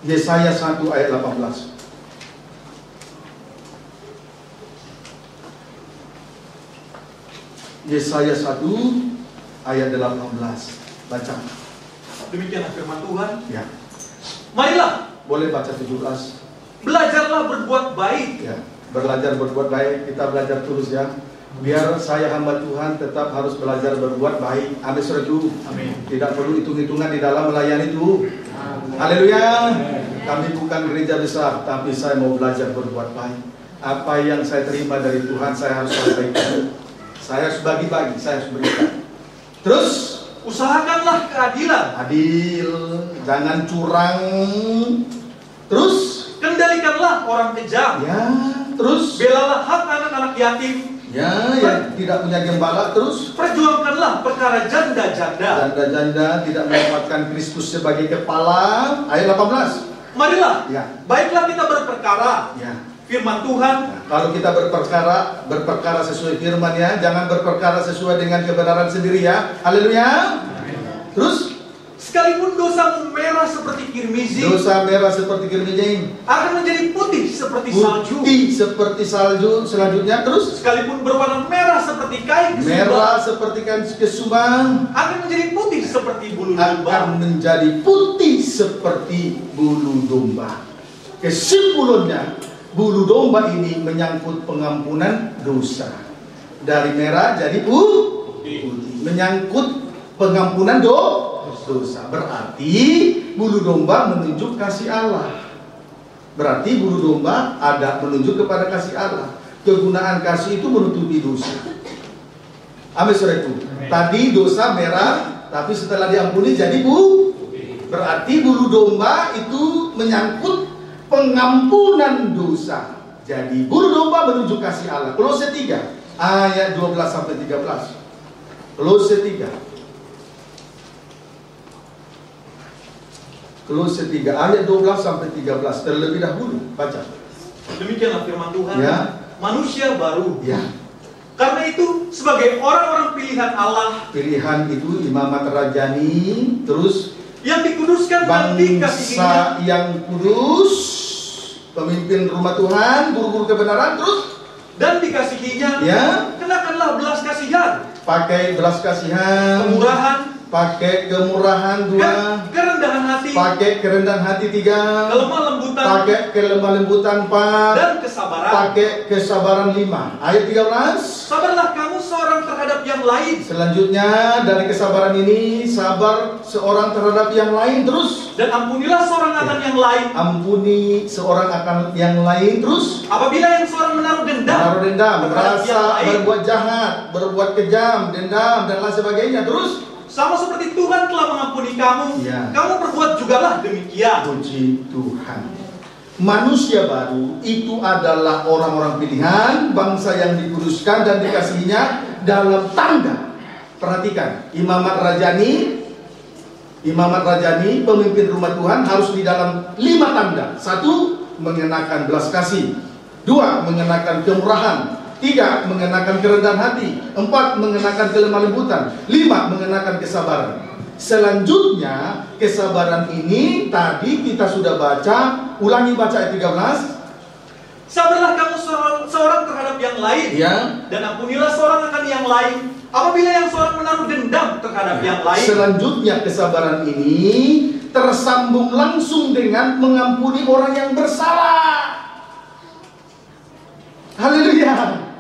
Speaker 1: Yesaya 1 ayat 18. Yesaya 1 ayat 18. Baca.
Speaker 2: Demikianlah firman Tuhan.
Speaker 1: Ya.
Speaker 2: Marilah.
Speaker 1: Boleh baca 17.
Speaker 2: Belajarlah berbuat baik.
Speaker 1: Ya. Belajar berbuat baik. Kita belajar terus ya. Biar saya hamba Tuhan tetap harus belajar berbuat baik. Amin saudaraku.
Speaker 2: Amin.
Speaker 1: Tidak perlu hitung-hitungan di dalam melayani itu. Haleluya. Kami bukan gereja besar, tapi saya mau belajar berbuat baik. Apa yang saya terima dari Tuhan saya harus sampaikan. Saya harus bagi-bagi, saya harus berikan. Terus
Speaker 2: usahakanlah keadilan.
Speaker 1: Adil, jangan curang. Terus
Speaker 2: kendalikanlah orang kejam.
Speaker 1: Ya, terus
Speaker 2: belalah hak anak-anak yatim.
Speaker 1: Ya, yang tidak punya gembala. Terus
Speaker 2: perjuangkanlah perkara janda-janda.
Speaker 1: Janda-janda tidak menempatkan Kristus sebagai kepala. Ayat 18.
Speaker 2: Marilah,
Speaker 1: ya.
Speaker 2: Baiklah kita berperkara.
Speaker 1: Ya.
Speaker 2: Firman Tuhan.
Speaker 1: Nah, kalau kita berperkara sesuai firman-Nya, jangan berperkara sesuai dengan kebenaran sendiri ya. Haleluya. Terus
Speaker 2: sekalipun dosamu merah seperti kirmizi,
Speaker 1: dosa merah seperti kirmizi
Speaker 2: akan menjadi putih seperti salju.
Speaker 1: Putih seperti salju. Selanjutnya terus
Speaker 2: sekalipun berwarna merah seperti kain kesumba,
Speaker 1: merah seperti kain kesumba,
Speaker 2: akan menjadi putih seperti bulu domba.
Speaker 1: Akan menjadi putih seperti bulu domba. Kesimpulannya, bulu domba ini menyangkut pengampunan dosa. Dari merah jadi putih. Menyangkut pengampunan dosa. Berarti bulu domba menunjuk kasih Allah. Berarti bulu domba ada menunjuk kepada kasih Allah. Kegunaan kasih itu menutupi dosa. Amin saudaraku. Tadi dosa merah, tapi setelah diampuni jadi putih. Berarti bulu domba itu menyangkut pengampunan dosa. Jadi bulu domba menunjuk kasih Allah. Kolose 3 ayat 12 sampai 13. Kolose 3. Kolose 3 ayat 12 sampai 13. Terlebih dahulu baca.
Speaker 2: Demikianlah firman Tuhan.
Speaker 1: Ya.
Speaker 2: Manusia baru.
Speaker 1: Ya.
Speaker 2: Karena itu sebagai orang-orang pilihan Allah.
Speaker 1: Pilihan itu imamat rajani. Terus
Speaker 2: yang dikuduskan dan dikasihinya.
Speaker 1: Bangsa yang kudus, pemimpin rumah Tuhan, guru-guru kebenaran. Terus
Speaker 2: dan dikasihinya.
Speaker 1: Ya.
Speaker 2: Kenakanlah belas kasihan.
Speaker 1: Pakai belas kasihan.
Speaker 2: Kemurahan.
Speaker 1: Pakai kemurahan 2.
Speaker 2: Kerendahan hati.
Speaker 1: Pakai kerendahan hati 3.
Speaker 2: Kelemah lembutan.
Speaker 1: Pakai kelemah lembutan 4.
Speaker 2: Dan kesabaran.
Speaker 1: Pakai kesabaran 5. Ayat 13.
Speaker 2: Sabarlah kamu seorang terhadap yang lain.
Speaker 1: Selanjutnya dari kesabaran ini, sabar seorang terhadap yang lain. Terus
Speaker 2: dan ampunilah seorang akan yang lain.
Speaker 1: Ampuni seorang akan yang lain. Terus
Speaker 2: apabila yang seorang menaruh dendam,
Speaker 1: merasa berbuat jahat, berbuat kejam, dendam dan lain sebagainya. Terus
Speaker 2: sama seperti Tuhan telah mengampuni kamu,
Speaker 1: ya.
Speaker 2: Kamu berbuat jugalah demikian.
Speaker 1: Puji Tuhan. Manusia baru itu adalah orang-orang pilihan, bangsa yang dikuduskan dan dikasihinya dalam tanda. Perhatikan, imamat rajani, pemimpin rumah Tuhan harus di dalam 5 tanda. 1, mengenakan belas kasih. 2, mengenakan kemurahan. 3, mengenakan kerendahan hati. 4, mengenakan kelemah lembutan. 5, mengenakan kesabaran. Selanjutnya, kesabaran ini tadi kita sudah baca. Ulangi baca ayat 13.
Speaker 2: Sabarlah kamu seorang terhadap yang lain,
Speaker 1: ya.
Speaker 2: Dan ampunilah seorang akan yang lain apabila yang seorang menaruh dendam terhadap yang lain.
Speaker 1: Selanjutnya kesabaran ini tersambung langsung dengan mengampuni orang yang bersalah. Haleluya.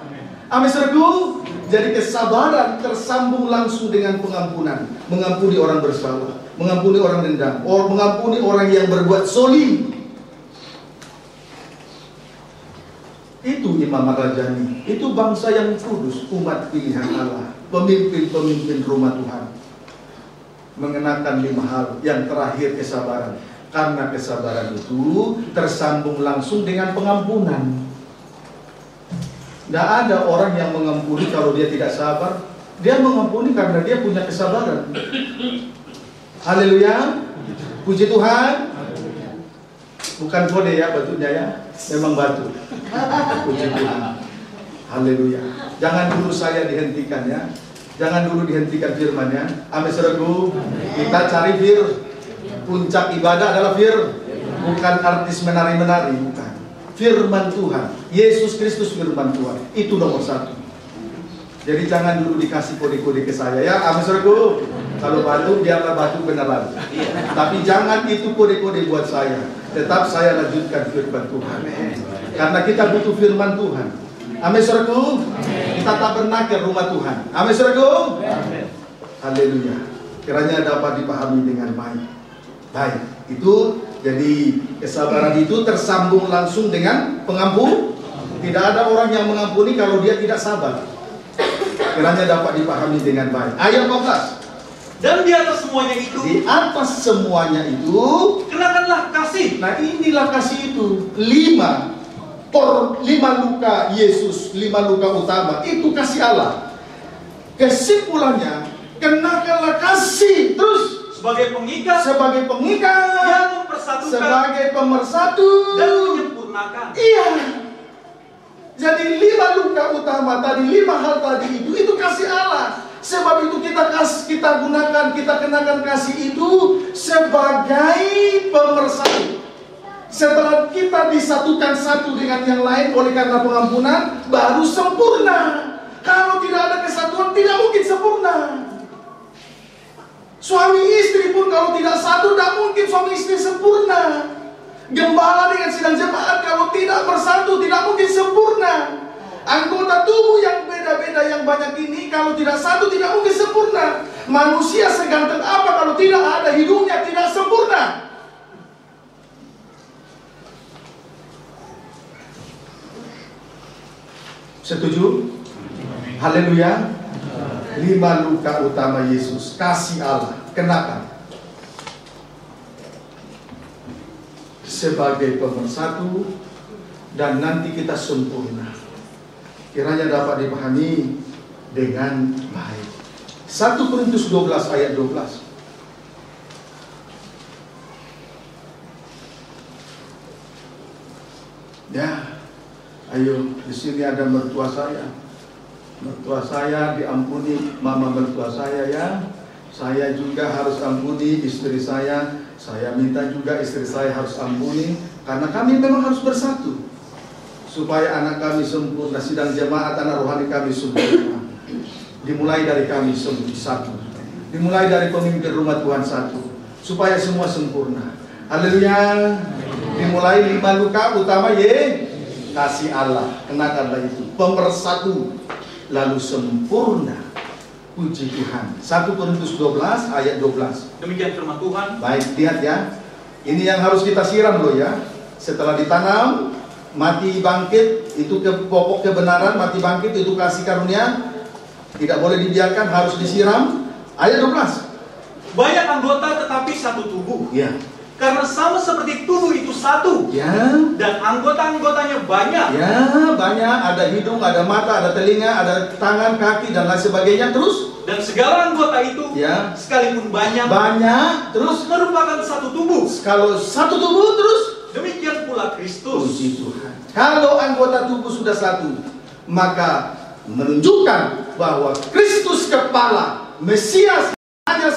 Speaker 1: Amin saudaraku. Jadi kesabaran tersambung langsung dengan pengampunan. Mengampuni orang bersalah, mengampuni orang dendam, mengampuni orang yang berbuat zolim. Itu imamat rajani. Itu bangsa yang kudus, umat pilihan Allah, pemimpin-pemimpin rumah Tuhan. Mengenakan 5 hal. Yang terakhir kesabaran. Karena kesabaran itu tersambung langsung dengan pengampunan. Tidak ada orang yang mengampuni kalau dia tidak sabar. Dia mengampuni karena dia punya kesabaran. Haleluya. Puji Tuhan. Bukan kode ya batunya ya. Memang batu. Puji Tuhan. Haleluya. Jangan dulu saya dihentikan ya. Jangan dulu dihentikan firman-Nya. Amin saudaraku. Kita cari puncak ibadah adalah bukan artis menari-menari, bukan. Firman Tuhan, Yesus Kristus firman Tuhan, itu nomor 1. Jadi jangan dulu dikasih kode-kode ke saya ya, amin saudaraku. Kalau batu, biarlah batu beneran. Tapi jangan itu kode-kode buat saya. Tetap saya lanjutkan firman Tuhan. Karena kita butuh firman Tuhan. Amin saudaraku. Kita tak pernah ke rumah Tuhan. Amin saudaraku. Haleluya. Kiranya dapat dipahami dengan baik. Baik, itu jadi kesabaran itu tersambung langsung dengan pengampun. Tidak ada orang yang mengampuni kalau dia tidak sabar. Kiranya dapat dipahami dengan baik. Ayat 14.
Speaker 2: Dan di atas semuanya itu,
Speaker 1: di atas semuanya itu,
Speaker 2: kenakanlah kasih.
Speaker 1: Nah inilah kasih itu. 5 luka Yesus, 5 luka utama itu kasih Allah. Kesimpulannya, kenakanlah kasih. Terus
Speaker 2: sebagai pengikat, yang mempersatukan,
Speaker 1: sebagai pemersatu
Speaker 2: dan menyempurnakan.
Speaker 1: Iya. Jadi 5 luka utama tadi, 5 hal tadi itu kasih Allah. Sebab itu kita gunakan, kita kenakan kasih itu sebagai pemersatu. Setelah kita disatukan satu dengan yang lain oleh karena pengampunan, baru sempurna. Kalau tidak ada kesatuan, tidak mungkin sempurna. Suami istri pun kalau tidak satu, tidak mungkin suami istri sempurna. Gembala dengan sidang jemaat kalau tidak bersatu, tidak mungkin sempurna. Anggota tubuh yang beda-beda yang banyak ini kalau tidak satu, tidak mungkin sempurna. Manusia seganteng apa kalau tidak ada hidungnya, tidak sempurna. Setuju? Haleluya. 5 luka utama Yesus, kasih Allah, kenakan sebagai pemersatu dan nanti kita sempurna. Kiranya dapat dipahami dengan baik. 1 Korintus 12 ayat 12. Ya, ayo di sini ada mertua saya. Mertua saya diampuni, mama mertua saya ya. Saya juga harus ampuni istri saya. Saya minta juga istri saya harus ampuni. Karena kami memang harus bersatu. Supaya anak kami sempurna, sidang jemaat anak rohani kami sempurna. Dimulai dari kami satu. Dimulai dari pemimpin rumah Tuhan satu. Supaya semua sempurna. Haleluya. Dimulai 5 luka utama kasih Allah. Kenakanlah itu. Pemersatu. Lalu sempurna. Puji Tuhan. 1 Korintus 12 ayat 12.
Speaker 2: Demikian firman Tuhan.
Speaker 1: Baik, lihat ya. Ini yang harus kita siram loh ya. Setelah ditanam, mati bangkit, itu pokok kebenaran. Mati bangkit itu kasih karunia. Tidak boleh dibiarkan, harus disiram. Ayat 12.
Speaker 2: Banyak anggota tetapi satu tubuh.
Speaker 1: Ya.
Speaker 2: Karena sama seperti tubuh itu satu.
Speaker 1: Ya.
Speaker 2: Dan anggota-anggotanya banyak.
Speaker 1: Ya, banyak. Ada hidung, ada mata, ada telinga, ada tangan, kaki, dan lain sebagainya. Terus?
Speaker 2: Dan segala anggota itu,
Speaker 1: ya,
Speaker 2: sekalipun banyak,
Speaker 1: terus
Speaker 2: merupakan satu tubuh.
Speaker 1: Kalau satu tubuh, terus?
Speaker 2: Demikian pula Kristus.
Speaker 1: Puji Tuhan. Kalau anggota tubuh sudah satu, maka menunjukkan bahwa Kristus kepala, Mesias. Hanya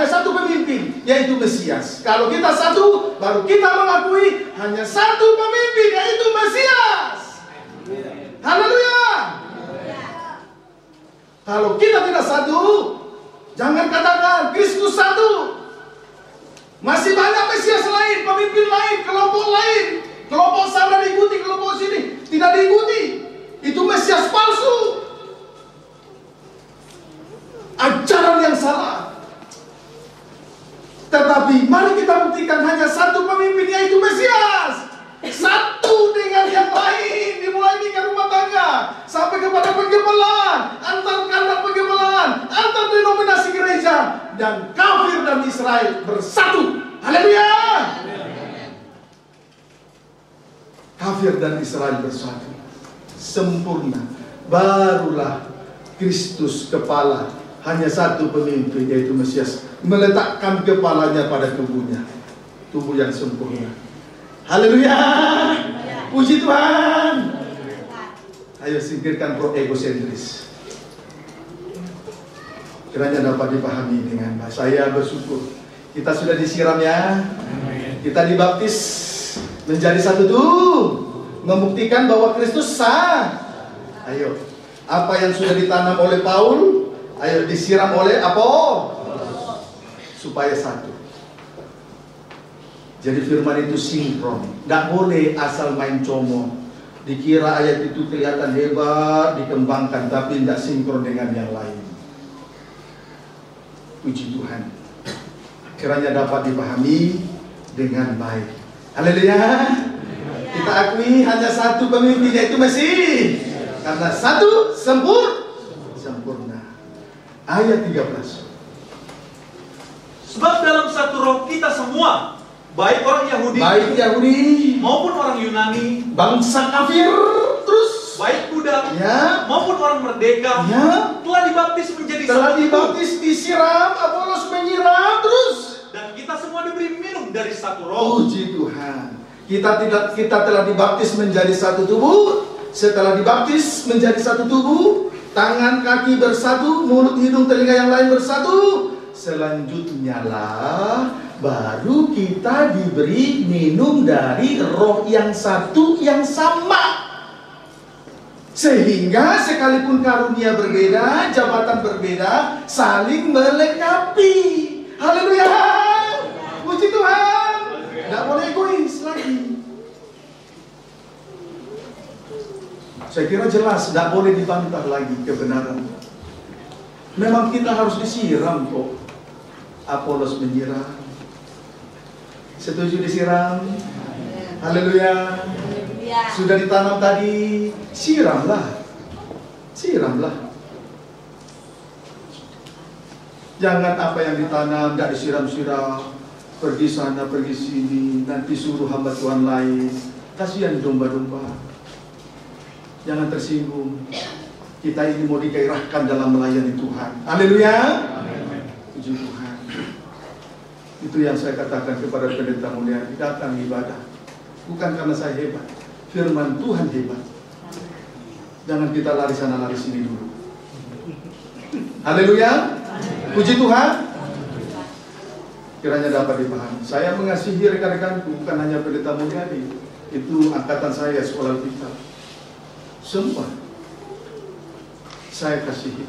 Speaker 1: satu pemimpin, yaitu Mesias. Kalau kita satu, baru kita mengakui hanya satu pemimpin, yaitu Mesias. Haleluya. Kalau kita tidak satu, jangan katakan Kristus satu. Masih banyak Mesias lain, pemimpin lain, kelompok lain. Kelompok sana diikuti, kelompok sini tidak diikuti. Itu Mesias palsu. Ajaran yang salah. Tetapi mari kita buktikan hanya satu pemimpin, yaitu Mesias. Satu dengan yang lain. Dimulai di rumah tangga sampai kepada penggembalaan, antar kandang penggembalaan, antar denominasi gereja, dan kafir dan Israel bersatu. Haleluya. Kafir dan Israel bersatu, sempurna. Barulah Kristus kepala. Hanya satu pemimpin, yaitu Mesias, meletakkan kepalanya pada tubuhnya, tubuh yang sempurna. Haleluya. Puji Tuhan. Ayo singkirkan egosentris. Kiranya dapat dipahami dengan baik. Saya bersyukur kita sudah disiram ya. Kita dibaptis menjadi satu tubuh, membuktikan bahwa Kristus sah. Ayo, Apa yang sudah ditanam oleh Paul, ayo disiram oleh supaya satu. Jadi firman itu sinkron. Tidak boleh asal main comot. Dikira ayat itu kelihatan hebat, dikembangkan, tapi tidak sinkron dengan yang lain. Puji Tuhan. Kiranya dapat dipahami dengan baik. Haleluya. Kita akui hanya satu pemimpin, yaitu Mesih. Karena satu sempurna. Ayat 13.
Speaker 2: Sebab dalam satu roh kita semua, baik orang Yahudi maupun orang Yunani,
Speaker 1: bangsa kafir, terus
Speaker 2: baik budak maupun orang merdeka, telah dibaptis menjadi
Speaker 1: dibaptis, disiram, Apolos menyiram, terus
Speaker 2: dan kita semua diberi minum dari satu roh.
Speaker 1: Puji Tuhan. Kita telah dibaptis menjadi satu tubuh. Setelah dibaptis menjadi satu tubuh, tangan kaki bersatu, mulut hidung telinga yang lain bersatu. Selanjutnya lah baru kita diberi minum dari roh yang satu yang sama. Sehingga sekalipun karunia berbeda, jabatan berbeda, saling melengkapi. Haleluya. Puji Tuhan. Tidak boleh egois lagi. Saya kira jelas, tidak boleh dibantah lagi kebenaran. Memang kita harus disiram kok. Apolos menyiram. Setuju disiram? Haleluya. Sudah ditanam tadi, siramlah. Jangan apa yang ditanam tidak disiram-siram. Pergi sana, pergi sini, nanti suruh hamba Tuhan lain. Kasihan domba-domba. Jangan tersinggung. Kita ini mau digairahkan dalam melayani Tuhan. Haleluya. Puji Tuhan. Itu yang saya katakan kepada pendeta mulia. Datang ibadah bukan karena saya hebat, firman Tuhan hebat. Jangan kita lari sana lari sini dulu. Haleluya. Puji Tuhan. Kiranya dapat dipahami. Saya mengasihi rekan-rekanku, bukan hanya pendeta Mulyadi. Itu angkatan saya, sekolah kita. Semua saya kasihi.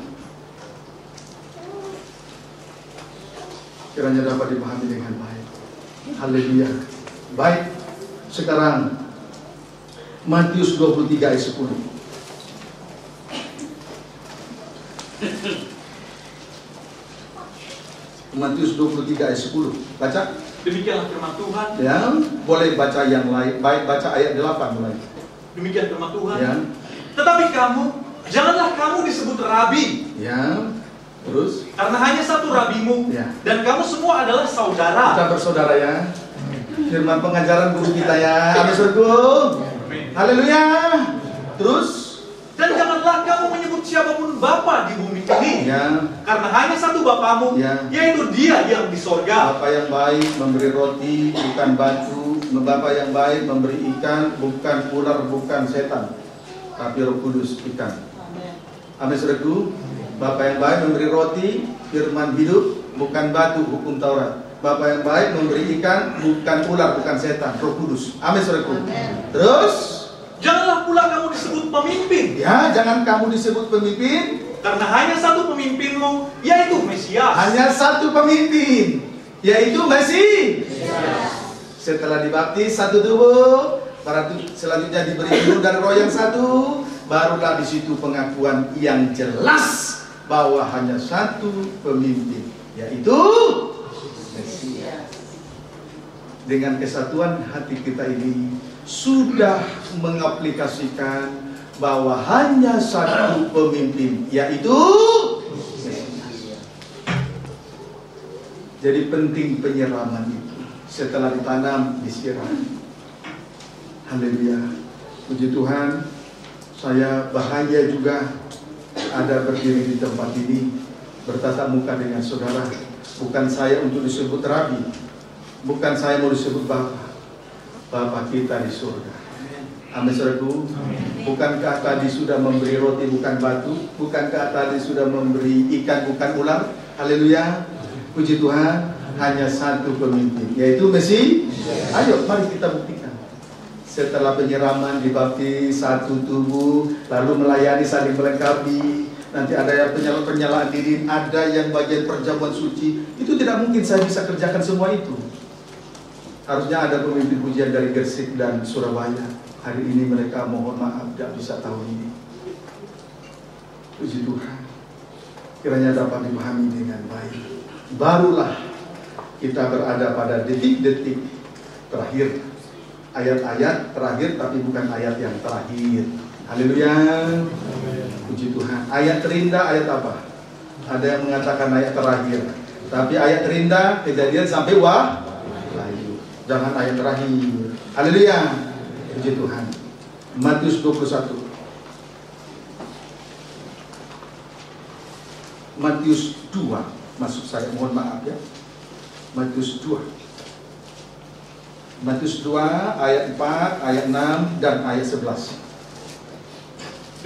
Speaker 1: Kiranya dapat dipahami dengan baik. Haleluya. Baik. Sekarang Matius 23 ayat 10. Matius 23 ayat 10. Baca.
Speaker 2: Demikianlah firman Tuhan.
Speaker 1: Ya, boleh baca yang lain. Baik, baca ayat 8 mulai.
Speaker 2: Demikian firman Tuhan. Ya. Tetapi kamu, janganlah kamu disebut rabi.
Speaker 1: Ya. Terus?
Speaker 2: Karena hanya satu rabimu.
Speaker 1: Ya.
Speaker 2: Dan kamu semua adalah saudara.
Speaker 1: Kita bersaudara ya. Firman pengajaran guru kita ya. Amin surga. Haleluya. Terus?
Speaker 2: Dan janganlah kamu menyebut siapapun bapa di bumi ini.
Speaker 1: Ya.
Speaker 2: Karena hanya satu bapamu, yaitu Dia yang di sorga.
Speaker 1: Bapa yang baik memberi roti, bukan batu. Bapa yang baik memberi ikan, bukan ular, bukan setan, tapi Roh Kudus ikan. Amin saudaraku. Bapa yang baik memberi roti, firman hidup, bukan batu, hukum Taurat. Bapa yang baik memberi ikan, bukan ular, bukan setan, Roh Kudus. Amin saudaraku. Terus?
Speaker 2: Janganlah pula kamu disebut pemimpin.
Speaker 1: Ya, jangan kamu disebut pemimpin.
Speaker 2: Karena hanya satu pemimpinmu, yaitu Mesias.
Speaker 1: Hanya satu pemimpin, yaitu Mesias. Setelah dibaptis satu tubuh, selanjutnya diberi minum dari roh yang satu, barulah di situ pengakuan yang jelas bahwa hanya satu pemimpin, yaitu Mesias. Dengan kesatuan hati kita ini sudah mengaplikasikan bahwa hanya satu pemimpin, yaitu Mesias. Jadi penting penyiraman itu. Setelah ditanam, disiram. Haleluya. Puji Tuhan. Saya bahagia juga ada berdiri di tempat ini, bertatap muka dengan saudara. Bukan saya untuk disebut rabi, bukan saya mau disebut Bapa. Bapa kita di surga. Amin saudaraku. Bukankah tadi sudah memberi roti bukan batu? Bukankah tadi sudah memberi ikan bukan ular? Haleluya. Puji Tuhan. Hanya satu pemimpin, yaitu Mesias. Ayo mari kita buktikan. setelah penyiraman dibaptis satu tubuh, lalu melayani saling melengkapi. Nanti ada yang penyalaan diri, ada yang bagian perjamuan suci. Itu tidak mungkin saya bisa kerjakan semua itu. Harusnya ada pemimpin pujian dari Gresik dan Surabaya. Hari ini mereka mohon maaf tidak bisa tahun ini. Puji Tuhan, kiranya dapat dipahami dengan baik. Barulah kita berada pada detik-detik terakhir, ayat-ayat terakhir, tapi bukan ayat yang terakhir. Haleluya, puji Tuhan. Ayat terindah, ayat apa? Ada yang mengatakan ayat terakhir, tapi ayat terindah Kejadian sampai Wahyu. Jangan ayat terakhir. Haleluya, puji Tuhan. Matius 21. Matius 2, maksud saya, mohon maaf ya. Matius 2. Matius 2 ayat 4, ayat 6 dan ayat 11.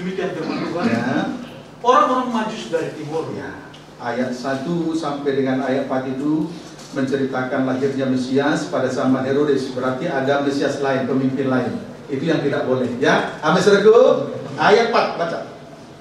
Speaker 2: Demikian firman Tuhan.
Speaker 1: Ya.
Speaker 2: Orang-orang Majus dari timur.
Speaker 1: Ya. Ayat 1 sampai dengan ayat 4 itu menceritakan lahirnya Mesias pada zaman Herodes. Berarti ada Mesias lain, pemimpin lain. Itu yang tidak boleh. Ya, amin saudaraku. Ayat 4 baca.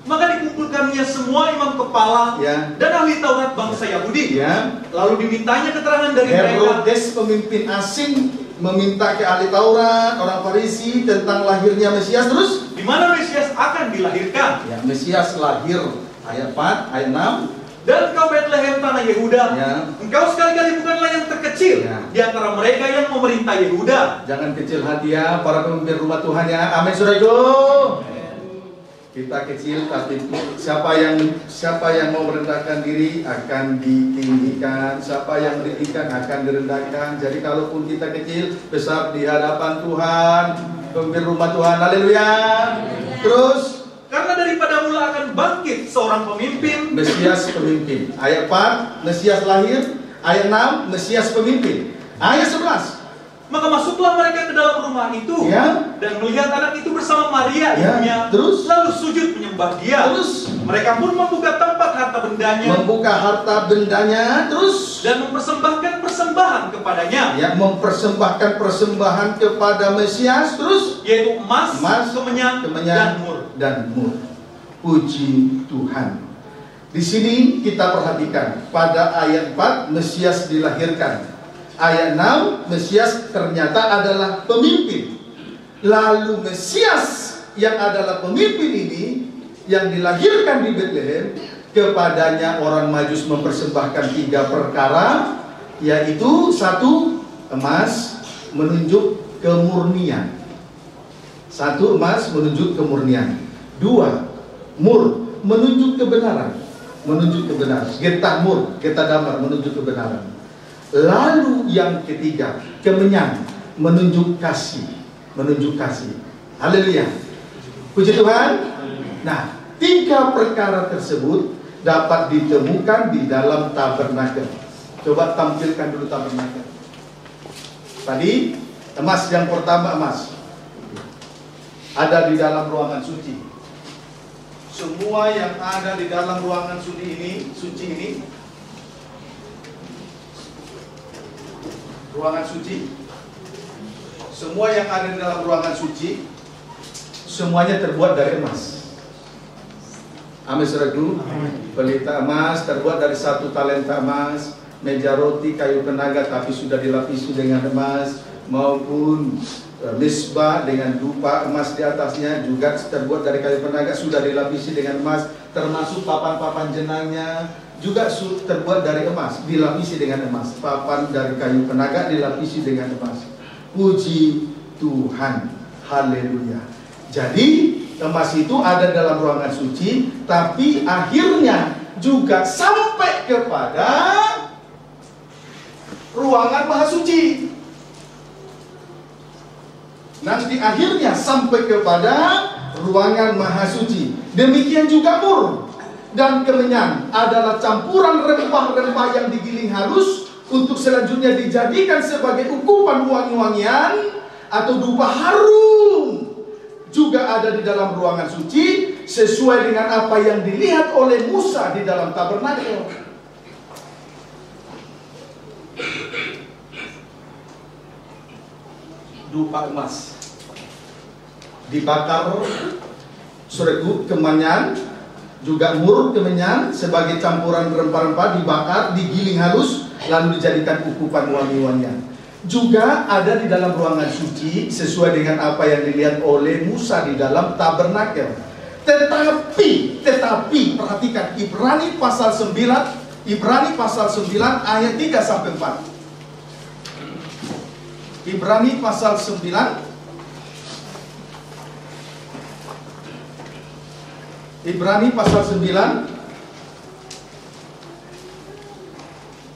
Speaker 2: Maka dikumpulkannya semua imam kepala dan ahli Taurat bangsa Yahudi. Lalu dimintanya keterangan dari mereka.
Speaker 1: Herodes pemimpin asing meminta ke ahli Taurat, orang Farisi tentang lahirnya Mesias. Terus
Speaker 2: di mana Mesias akan dilahirkan?
Speaker 1: Ya, Mesias lahir ayat 4, ayat 6.
Speaker 2: Dan engkau Betlehem tanah Yehuda, engkau sekali-kali bukanlah yang terkecil di antara mereka yang memerintah Yehuda.
Speaker 1: Jangan kecil hati ya para pemimpin rumah Tuhan ya. Amin saudaraku. Kita kecil, tapi siapa yang mau merendahkan diri akan ditinggikan, siapa yang meninggikan akan direndahkan. Jadi kalaupun kita kecil, besar di hadapan Tuhan, pemimpin rumah Tuhan. Haleluya. Terus,
Speaker 2: karena daripada mula akan bangkit seorang pemimpin.
Speaker 1: Mesias pemimpin. Ayat 4, Mesias lahir. Ayat 6, Mesias pemimpin. Ayat 11.
Speaker 2: Maka masuklah mereka ke dalam rumah itu dan melihat anak itu bersama Maria ibunya.
Speaker 1: Terus
Speaker 2: lalu sujud menyembah dia.
Speaker 1: Terus
Speaker 2: mereka pun membuka tempat harta bendanya.
Speaker 1: Terus
Speaker 2: dan mempersembahkan persembahan kepadanya.
Speaker 1: Ya, mempersembahkan persembahan kepada Mesias. Terus
Speaker 2: yaitu emas, kemenyan
Speaker 1: dan mur. Puji Tuhan. Di sini kita perhatikan pada ayat 4 Mesias dilahirkan. Ayat 6, Mesias ternyata adalah pemimpin. Lalu Mesias yang adalah pemimpin ini, yang dilahirkan di Betlehem, kepadanya orang Majus mempersembahkan 3 perkara, yaitu 1, emas menunjuk kemurnian. 1, emas menunjuk kemurnian. 2, mur menunjuk kebenaran. Getah mur, getah damar menunjuk kebenaran. Lalu yang ketiga, kemenyan menunjuk kasih. Haleluya. Puji Tuhan. Nah, 3 perkara tersebut dapat ditemukan di dalam tabernakel. Coba tampilkan dulu tabernakel. Tadi emas, yang pertama emas ada di dalam ruangan suci. Semua yang ada di dalam ruangan suci ini, ruangan suci, semua yang ada di dalam ruangan suci, semuanya terbuat dari emas. Amin saudaraku. Pelita emas terbuat dari 1 talenta emas, meja roti kayu penaga tapi sudah dilapisi dengan emas, maupun misbah dengan dupa emas di atasnya juga terbuat dari kayu penaga, sudah dilapisi dengan emas, termasuk papan-papan jenangnya juga terbuat dari emas, dilapisi dengan emas. Papan dari kayu penaga dilapisi dengan emas. Puji Tuhan. Haleluya. Jadi emas itu ada dalam ruangan suci, tapi akhirnya juga sampai kepada ruangan maha suci. Nanti akhirnya sampai kepada ruangan maha suci. Demikian juga mur dan kemenyan adalah campuran rempah-rempah yang digiling halus untuk selanjutnya dijadikan sebagai ukupan wangi-wangian atau dupa harum. Juga ada di dalam ruangan suci sesuai dengan apa yang dilihat oleh Musa di dalam tabernakel. Dupa emas. dibakar, saudaraku, kemenyan, juga mur kemenyan sebagai campuran rempah-rempah, dibakar, digiling halus, lalu dijadikan ukupan wangi-wangian. Juga ada di dalam ruangan suci sesuai dengan apa yang dilihat oleh Musa di dalam tabernakel. Tetapi perhatikan Ibrani pasal 9 ayat 3 sampai 4. Ibrani pasal 9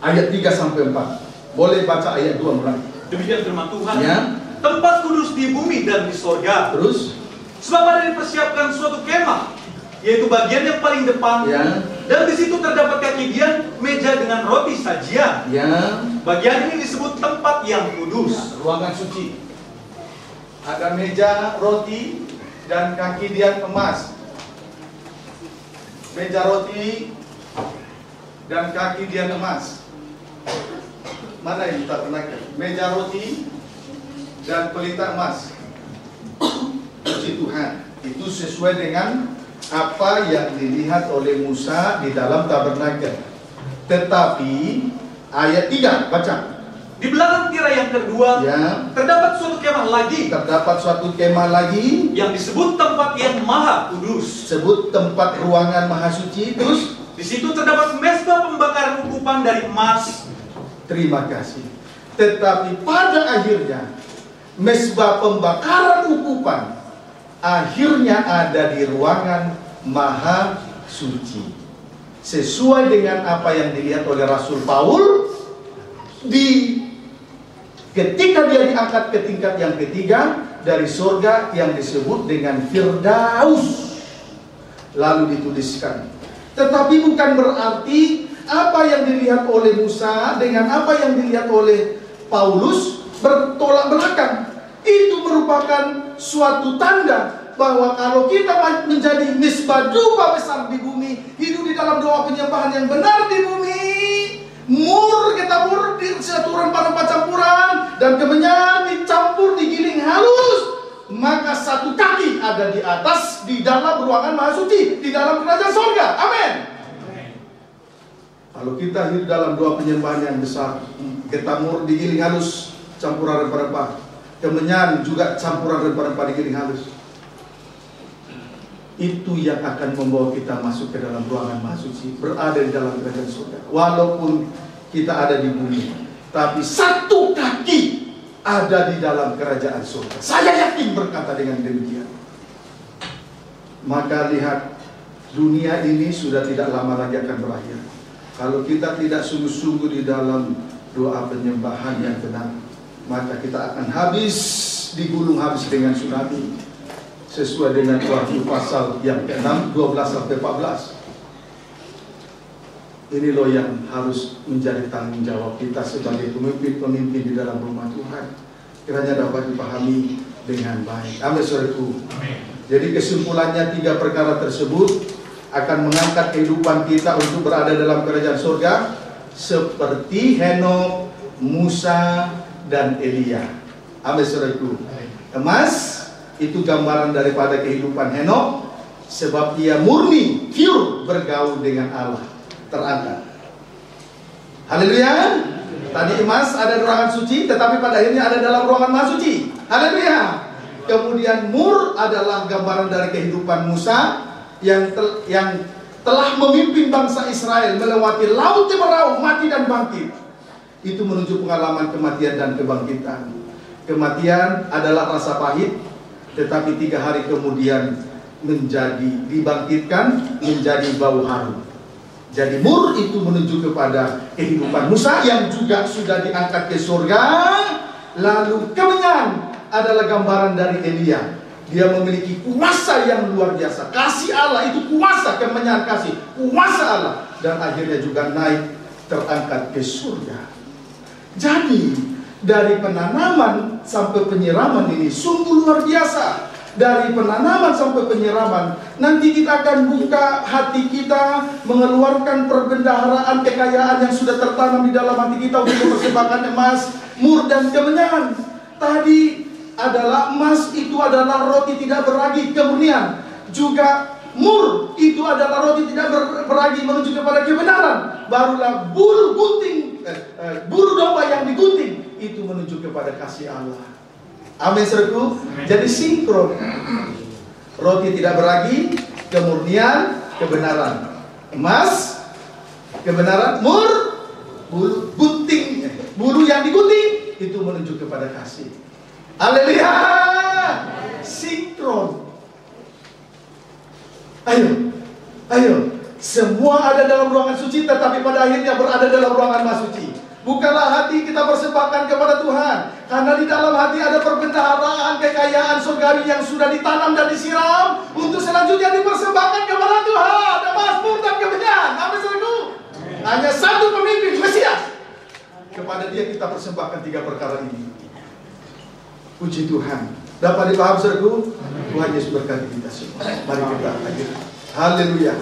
Speaker 1: ayat 3 sampai 4. Boleh baca ayat 2 mulai.
Speaker 2: Demikian firman Tuhan.
Speaker 1: Ya.
Speaker 2: Tempat kudus di bumi dan di sorga.
Speaker 1: Terus,
Speaker 2: sebab ada dipersiapkan suatu kemah, yaitu bagian yang paling depan.
Speaker 1: ya.
Speaker 2: Dan di situ terdapat kaki dian, meja dengan roti sajian.
Speaker 1: Ya.
Speaker 2: Bagian ini disebut tempat yang kudus.
Speaker 1: Ruangan suci. Ada meja roti dan kaki dian emas. Meja roti dan kaki dian emas. Mana yang kita tabernakel? Meja roti dan pelita emas. Puji Tuhan. Itu sesuai dengan apa yang dilihat oleh Musa di dalam tabernakel. Tetapi ayat 3 baca.
Speaker 2: Di belakang tirai yang kedua,
Speaker 1: Ya.
Speaker 2: terdapat suatu kemah lagi.
Speaker 1: Terdapat suatu kemah lagi
Speaker 2: Yang disebut tempat yang maha kudus.
Speaker 1: sebut tempat ruangan maha suci. Terus,
Speaker 2: Di situ terdapat mezbah pembakaran ukupan dari emas.
Speaker 1: terima kasih. Tetapi pada akhirnya mezbah pembakaran ukupan akhirnya ada di ruangan maha suci. Sesuai dengan apa yang dilihat oleh Rasul Paul ketika dia diangkat ke tingkat yang ketiga dari surga yang disebut dengan Firdaus. Lalu dituliskan. Tetapi bukan berarti apa yang dilihat oleh Musa dengan apa yang dilihat oleh Paulus bertolak belakang. Itu merupakan suatu tanda bahwa kalau kita menjadi misbah dupa besar di bumi, hidup di dalam doa penyembahan yang benar di bumi, kita mur di satu rempah-rempah campuran dan kemenyan dicampur, digiling halus, maka satu kaki ada di atas di dalam ruangan maha suci, di dalam kerajaan surga. Amin. Kalau kita hidup dalam doa penyembahan yang besar, ketamur digiling halus, campuran rempah-rempah, kemenyan juga campuran rempah-rempah digiling halus, itu yang akan membawa kita masuk ke dalam ruangan maha suci, berada di dalam kerajaan surga. Walaupun kita ada di bumi, tapi satu kaki ada di dalam kerajaan surga. Saya yakin berkata dengan demikian. Maka lihat, dunia ini sudah tidak lama lagi akan berakhir. Kalau kita tidak sungguh-sungguh di dalam doa penyembahan yang benar, maka kita akan habis, digulung habis dengan tsunami. Sesuai dengan Wahyu pasal yang ke-6, 12 sampai 14. Ini loh yang harus menjadi tanggung jawab kita sebagai pemimpin-pemimpin di dalam rumah Tuhan. Kiranya dapat dipahami dengan baik. Amin, saudaraku. Jadi kesimpulannya, 3 perkara tersebut akan mengangkat kehidupan kita untuk berada dalam kerajaan surga seperti Henokh, Musa, dan Elia. Amin, saudaraku. Emas itu gambaran daripada kehidupan Henokh, sebab ia murni, pure, bergaul dengan Allah, terangkat. Haleluya. Tadi emas ada di ruangan suci, tetapi pada akhirnya ada dalam ruangan maha suci. Haleluya. Kemudian mur adalah gambaran dari kehidupan Musa yang telah memimpin bangsa Israel melewati laut Tiberau, mati dan bangkit. Itu menuju pengalaman kematian dan kebangkitan. Kematian adalah rasa pahit, tetapi 3 hari kemudian dibangkitkan menjadi bau harum. Jadi mur itu menuju kepada kehidupan Musa yang juga sudah diangkat ke surga. Lalu kemenyan adalah gambaran dari Elia. Dia memiliki kuasa yang luar biasa. Kasih Allah itu kuasa, kemenyan kasih, kuasa Allah. Dan akhirnya juga naik, terangkat ke surga. Jadi dari penanaman sampai penyiraman ini sungguh luar biasa. Dari penanaman sampai penyiraman, nanti kita akan buka hati kita, mengeluarkan perbendaharaan kekayaan yang sudah tertanam di dalam hati kita untuk mempersembahkan emas, mur, dan kemenyan. Tadi adalah emas itu adalah roti tidak beragi, kemurnian. Juga mur itu adalah roti tidak beragi, menuju kepada kebenaran. Barulah bulu domba yang digunting itu menuju kepada kasih Allah. Amin, saudaraku. Jadi sinkron. Roti tidak beragi, kemurnian, kebenaran. Emas, kebenaran, mur, bulu yang digunting itu menuju kepada kasih. Haleluya. Sinkron. Ayo. Semua ada dalam ruangan suci, tetapi pada akhirnya berada dalam ruangan Maha Suci. Bukanlah hati kita persembahkan kepada Tuhan, karena di dalam hati ada perbendaharaan kekayaan surgawi yang sudah ditanam dan disiram untuk selanjutnya dipersembahkan kepada Tuhan. Ada mazmur dan kebenaran. Amin, saudaraku. Hanya satu pemimpin, Mesias. Kepada dia kita persembahkan 3 perkara ini. Puji Tuhan. Dapat dipahami, saudaraku? Tuhan Yesus berkati kita semua. Mari kita hadir. Haleluya.